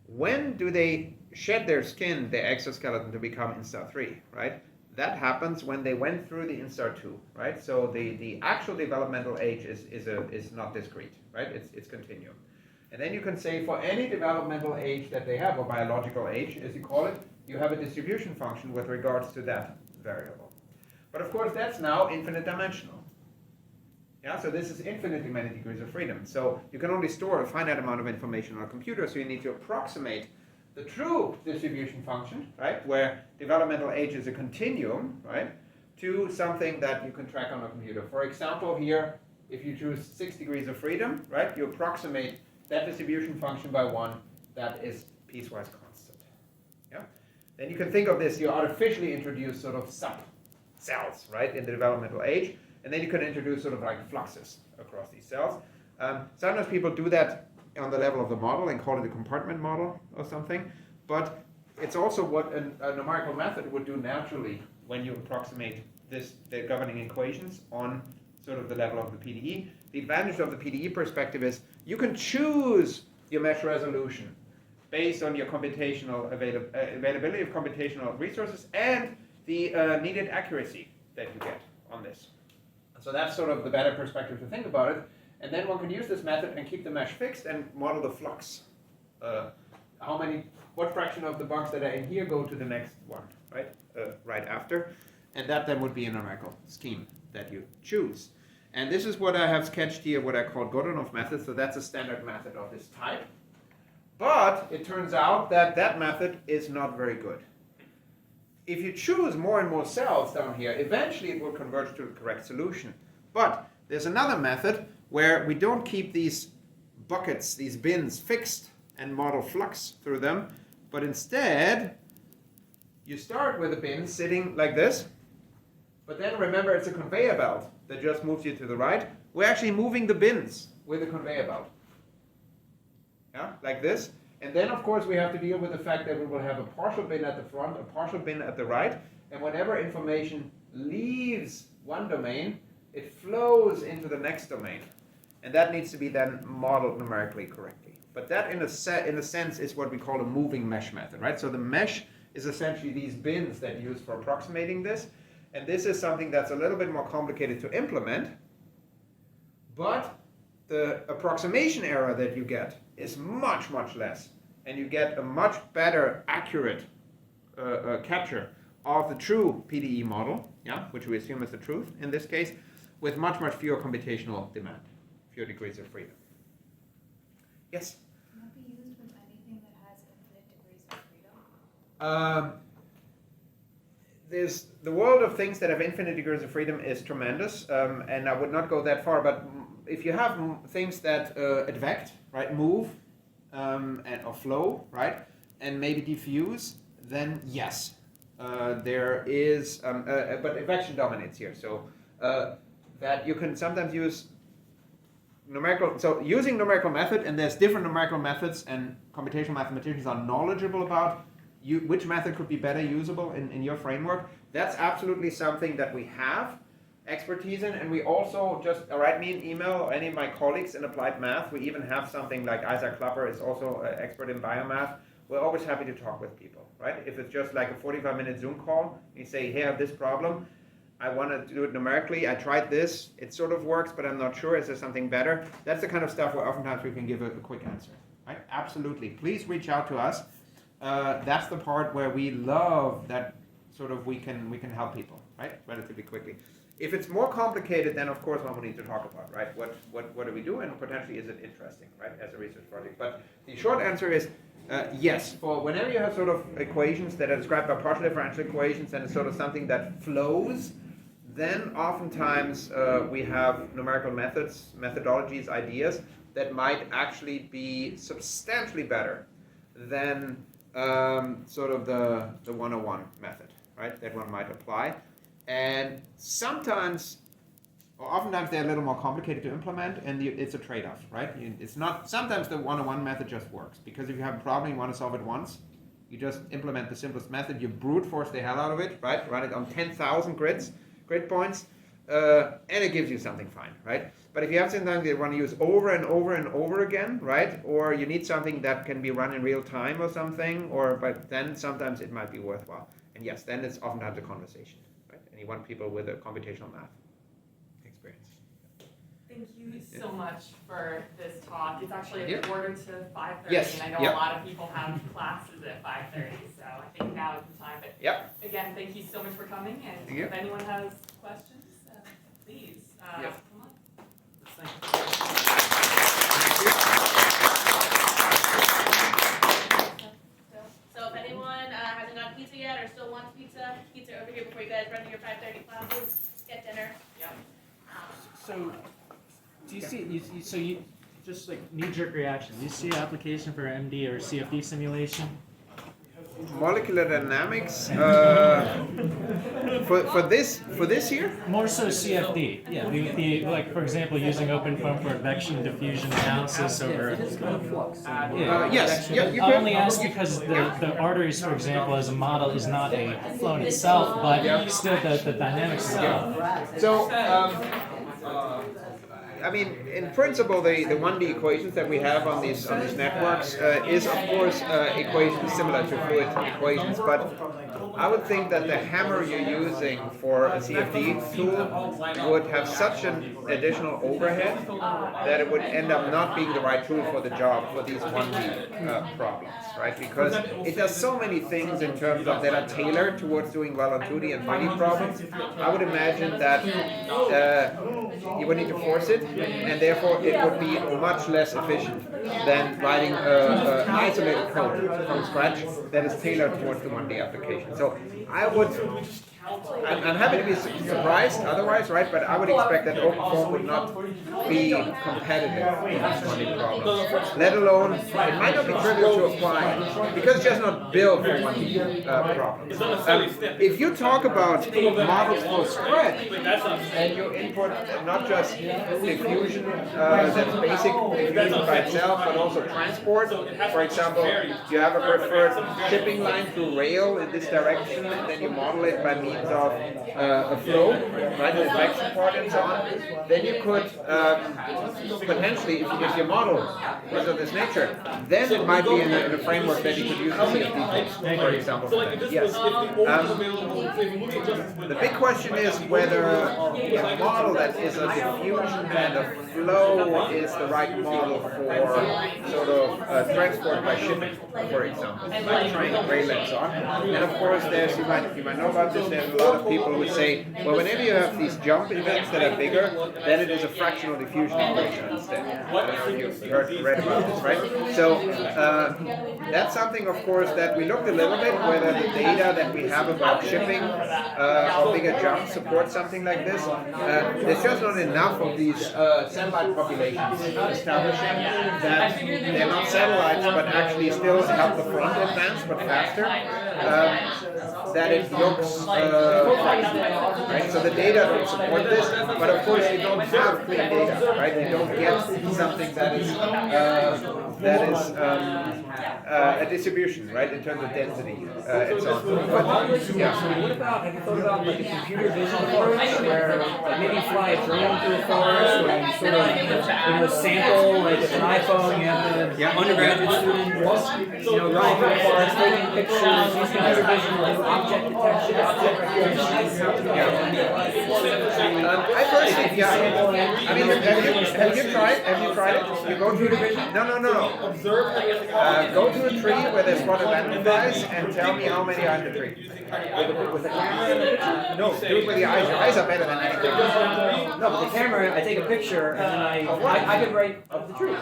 when do they shed their skin, their exoskeleton, to become insta3, right? That happens when they went through the insta2, right? So the actual developmental age is not discrete, right? It's continuum. And then you can say for any developmental age that they have, or biological age, as you call it, you have a distribution function with regards to that variable. But of course, that's now infinite dimensional. Yeah, so this is infinitely many degrees of freedom. So you can only store a finite amount of information on a computer, so you need to approximate the true distribution function, right, where developmental age is a continuum, right, to something that you can track on a computer. For example, here, if you choose 6 degrees of freedom, right, you approximate that distribution function by 1, that is piecewise constant. Yeah? Then you can think of this, you artificially introduce sort of sub-cells, right, in the developmental age, and then you can introduce sort of like fluxes across these cells. Sometimes people do that on the level of the model and call it a compartment model or something, but it's also what a numerical method would do naturally when you approximate the governing equations on sort of the level of the PDE. The advantage of the PDE perspective is you can choose your mesh resolution based on your computational availability of computational resources and the needed accuracy that you get on this. So that's sort of the better perspective to think about it. And then one can use this method and keep the mesh fixed and model the flux. What fraction of the bugs that are in here go to the next one, right? Right after. And that then would be a numerical scheme that you choose. And this is what I have sketched here, what I call Godunov method. So that's a standard method of this type. But it turns out that that method is not very good. If you choose more and more cells down here, eventually it will converge to the correct solution. But there's another method where we don't keep these buckets, these bins, fixed and model flux through them, but instead you start with a bin sitting like this, but then remember it's a conveyor belt that just moves you to the right. We're actually moving the bins with a conveyor belt. Yeah, like this. And then, of course, we have to deal with the fact that we will have a partial bin at the front, a partial bin at the right, and whenever information leaves one domain, it flows into the next domain. And that needs to be then modeled numerically correctly. But that, in a sense, is what we call a moving mesh method, right? So the mesh is essentially these bins that you use for approximating this. And this is something that's a little bit more complicated to implement, but the approximation error that you get is much, much less. And you get a much better accurate capture of the true PDE model, yeah, which we assume is the truth in this case, with much, much fewer computational demand, fewer degrees of freedom. Yes? Can that be used with anything that has infinite degrees of freedom? There's the world of things that have infinite degrees of freedom is tremendous, and I would not go that far, but if you have things that advect, right, move, or flow, right, and maybe diffuse, then yes, there is, but advection dominates here, so that you can sometimes use numerical, so using numerical method, and there's different numerical methods, and computational mathematicians are knowledgeable about which method could be better usable in your framework. That's absolutely something that we have expertise in, and we also just write me an email, or any of my colleagues in applied math. We even have something like Isaac Klapper is also an expert in biomath. We're always happy to talk with people, right? If it's just like a 45-minute Zoom call, you say, hey, I have this problem, I want to do it numerically, I tried this, it sort of works, but I'm not sure, is there something better? That's the kind of stuff where oftentimes we can give a quick answer, right? Absolutely, please reach out to us. That's the part where we love that sort of we can help people, right, relatively quickly. If it's more complicated, then of course one will need to talk about, right, what do we do, and potentially is it interesting, right, as a research project. But the short answer is yes. For whenever you have sort of equations that are described by partial differential equations, and it's sort of something that flows, then oftentimes we have numerical methods, methodologies, ideas that might actually be substantially better than sort of the 101 method, right, that one might apply. And sometimes, or oftentimes, they're a little more complicated to implement, and it's a trade-off, right? It's not, sometimes the 101 method just works, because if you have a problem, you want to solve it once, you just implement the simplest method, you brute force the hell out of it, right? Run it on 10,000 grid points, and it gives you something fine, right? But if you have something you want to use over and over and over again, right? Or you need something that can be run in real time or something, but then sometimes it might be worthwhile. And yes, then it's oftentimes a conversation, right? And you want people with a computational math experience. Thank you so much for this talk. It's actually a Yep. quarter to 5:30, Yes. and I know Yep. a lot of people have classes at 5:30, so I think now is the time. But Yep. again, thank you so much for coming, and Thank you. if anyone has questions, please Yep. come on. So if anyone hasn't got pizza yet or still wants pizza, pizza over here before you guys run to your 5:30 classes, get dinner. Yep. So, do you see, you just like knee-jerk reaction, do you see application for MD or CFD simulation? Molecular dynamics for this here? More so CFD, yeah. The like, for example, using OpenFOAM for advection diffusion analysis over. Yes. Yeah, you I can. only ask because the arteries, for example, as a model is not a flow in itself, but still the dynamics is good. So, I mean, in principle, the 1D equations that we have on these networks is, of course, equations similar to fluid equations, but I would think that the hammer you're using for a CFD tool would have such an additional overhead that it would end up not being the right tool for the job for these 1D problems, right? Because it does so many things in terms of that are tailored towards doing well on 2D and 3D problems. I would imagine that you would need to force it, and therefore it would be much less efficient than writing an isolated code from scratch that is tailored towards the 1D application. So I'm happy to be surprised otherwise, right? But I would expect that OpenFOAM would not be competitive in this 1D problem. Let alone, it might not be trivial to apply because it's just not built for 1D problems. If you talk about models for spread, and you input not just diffusion, that's basic diffusion by itself, but also transport. For example, you have a preferred shipping line through rail in this direction, and then you model it by means dimensions of a flow, right, the deflection part and so on, then you could potentially, if your model was of this nature, then it might be in a framework that you could use CFD, for example. So like in this Yes. case, if the old is available, if the mutual justice wins The big question is whether a model that is a diffusion and a flow is the right model for sort of transport by shipping, for example, like train, rail, and so on. And of course, you might know about this. There's a lot of people who say, well, whenever you have these jump events that are bigger, then it is a fractional diffusion equation instead. I don't know if you read about this, right? So that's something, of course, that we looked a little bit whether the data that we have about shipping or bigger jumps support something like this. There's just not enough of these satellite populations establishing that they're not satellites but actually still help the front advance but faster. That it looks fractional, right? So the data don't support this, but of course you don't have clean data, right? You don't get something that is a distribution, right, in terms of density and so on. But, yeah. What about, have you thought about like a computer vision approach where like maybe you fly a drone through a forest where you sort of sample, like with an iPhone, you have the undergraduate student, running through the forest, taking pictures, using computer vision to do object detection, object recognition. I personally, I mean, have you tried? Have you tried it? You go to no. Go to a tree where there's spotted dragonflies and tell me how many are in the tree. With the camera and the picture? No, do it with the eyes. Your eyes are better than anything. No, but the camera, I take a picture and then I can write up the tree.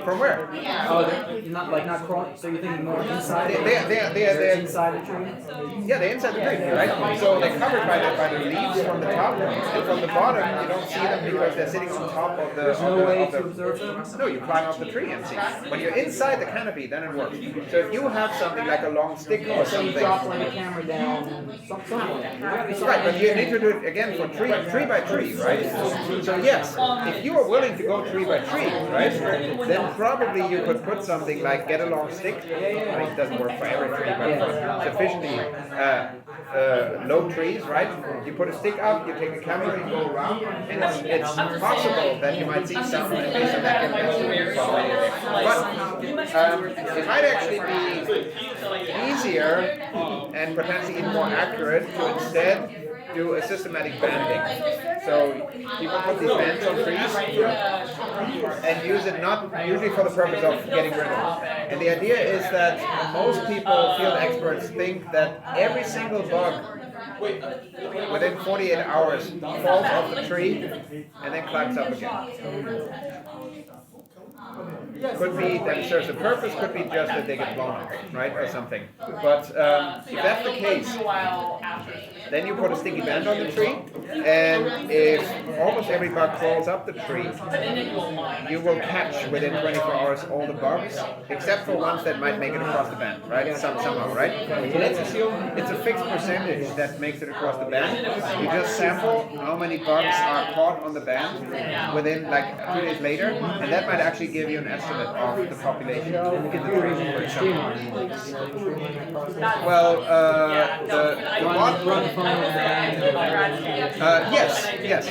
From where? Oh, they're not crawling. So you're thinking more inside? They're inside the tree. Yeah, they're inside the tree, right? So they're covered by the leaves from the top, and from the bottom you don't see them because they're sitting on top of the. There's no way to observe them? No, you climb up the tree and see. When you're inside the canopy, then it works. So if you have something like a long stick or So you something. drop like a camera down, something. Right, but you need to do it again for tree by tree, right? So yes, if you are willing to go tree by tree, right, then probably you could put something like get a long stick. I mean, it doesn't work for every tree, but for sufficiently low trees, right? You put a stick up, you take a camera, you go around, and it's possible that you might see some based on that information. But it might actually be easier and potentially even more accurate to instead do a systematic banding. So people put these bands on trees and use it not usually for the purpose of getting rid of it. And the idea is that most people, field experts, think that every single bug within 48 hours falls off the tree and then climbs up again. Could be that it serves a purpose, could be just that they get blown up, right, or something. But if that's the case, then you put a sticky band on the tree, and if almost every bug crawls up the tree, you will catch within 24 hours all the bugs, except for ones that might make it across the band, right, somehow, right? So let's assume it's a fixed percentage that makes it across the band. You just sample how many bugs are caught on the band within like 2 days later, and that might actually give you an estimate of the population in the tree, for example. Well, the yes.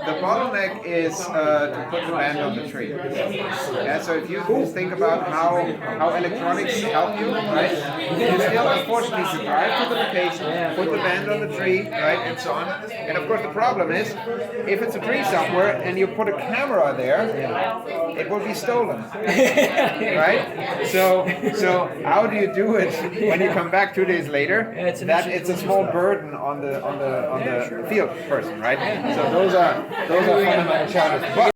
The bottleneck is to put the band on the tree. Yeah, so if you think about how electronics help you, right? You still unfortunately to drive to the location, put the band on the tree, right, and so on. And of course the problem is, if it's a tree somewhere and you put a camera there, it will be stolen, right? So how do you do it when you come back 2 days later? That it's a small burden on the field person, right? So those are fundamental challenges. But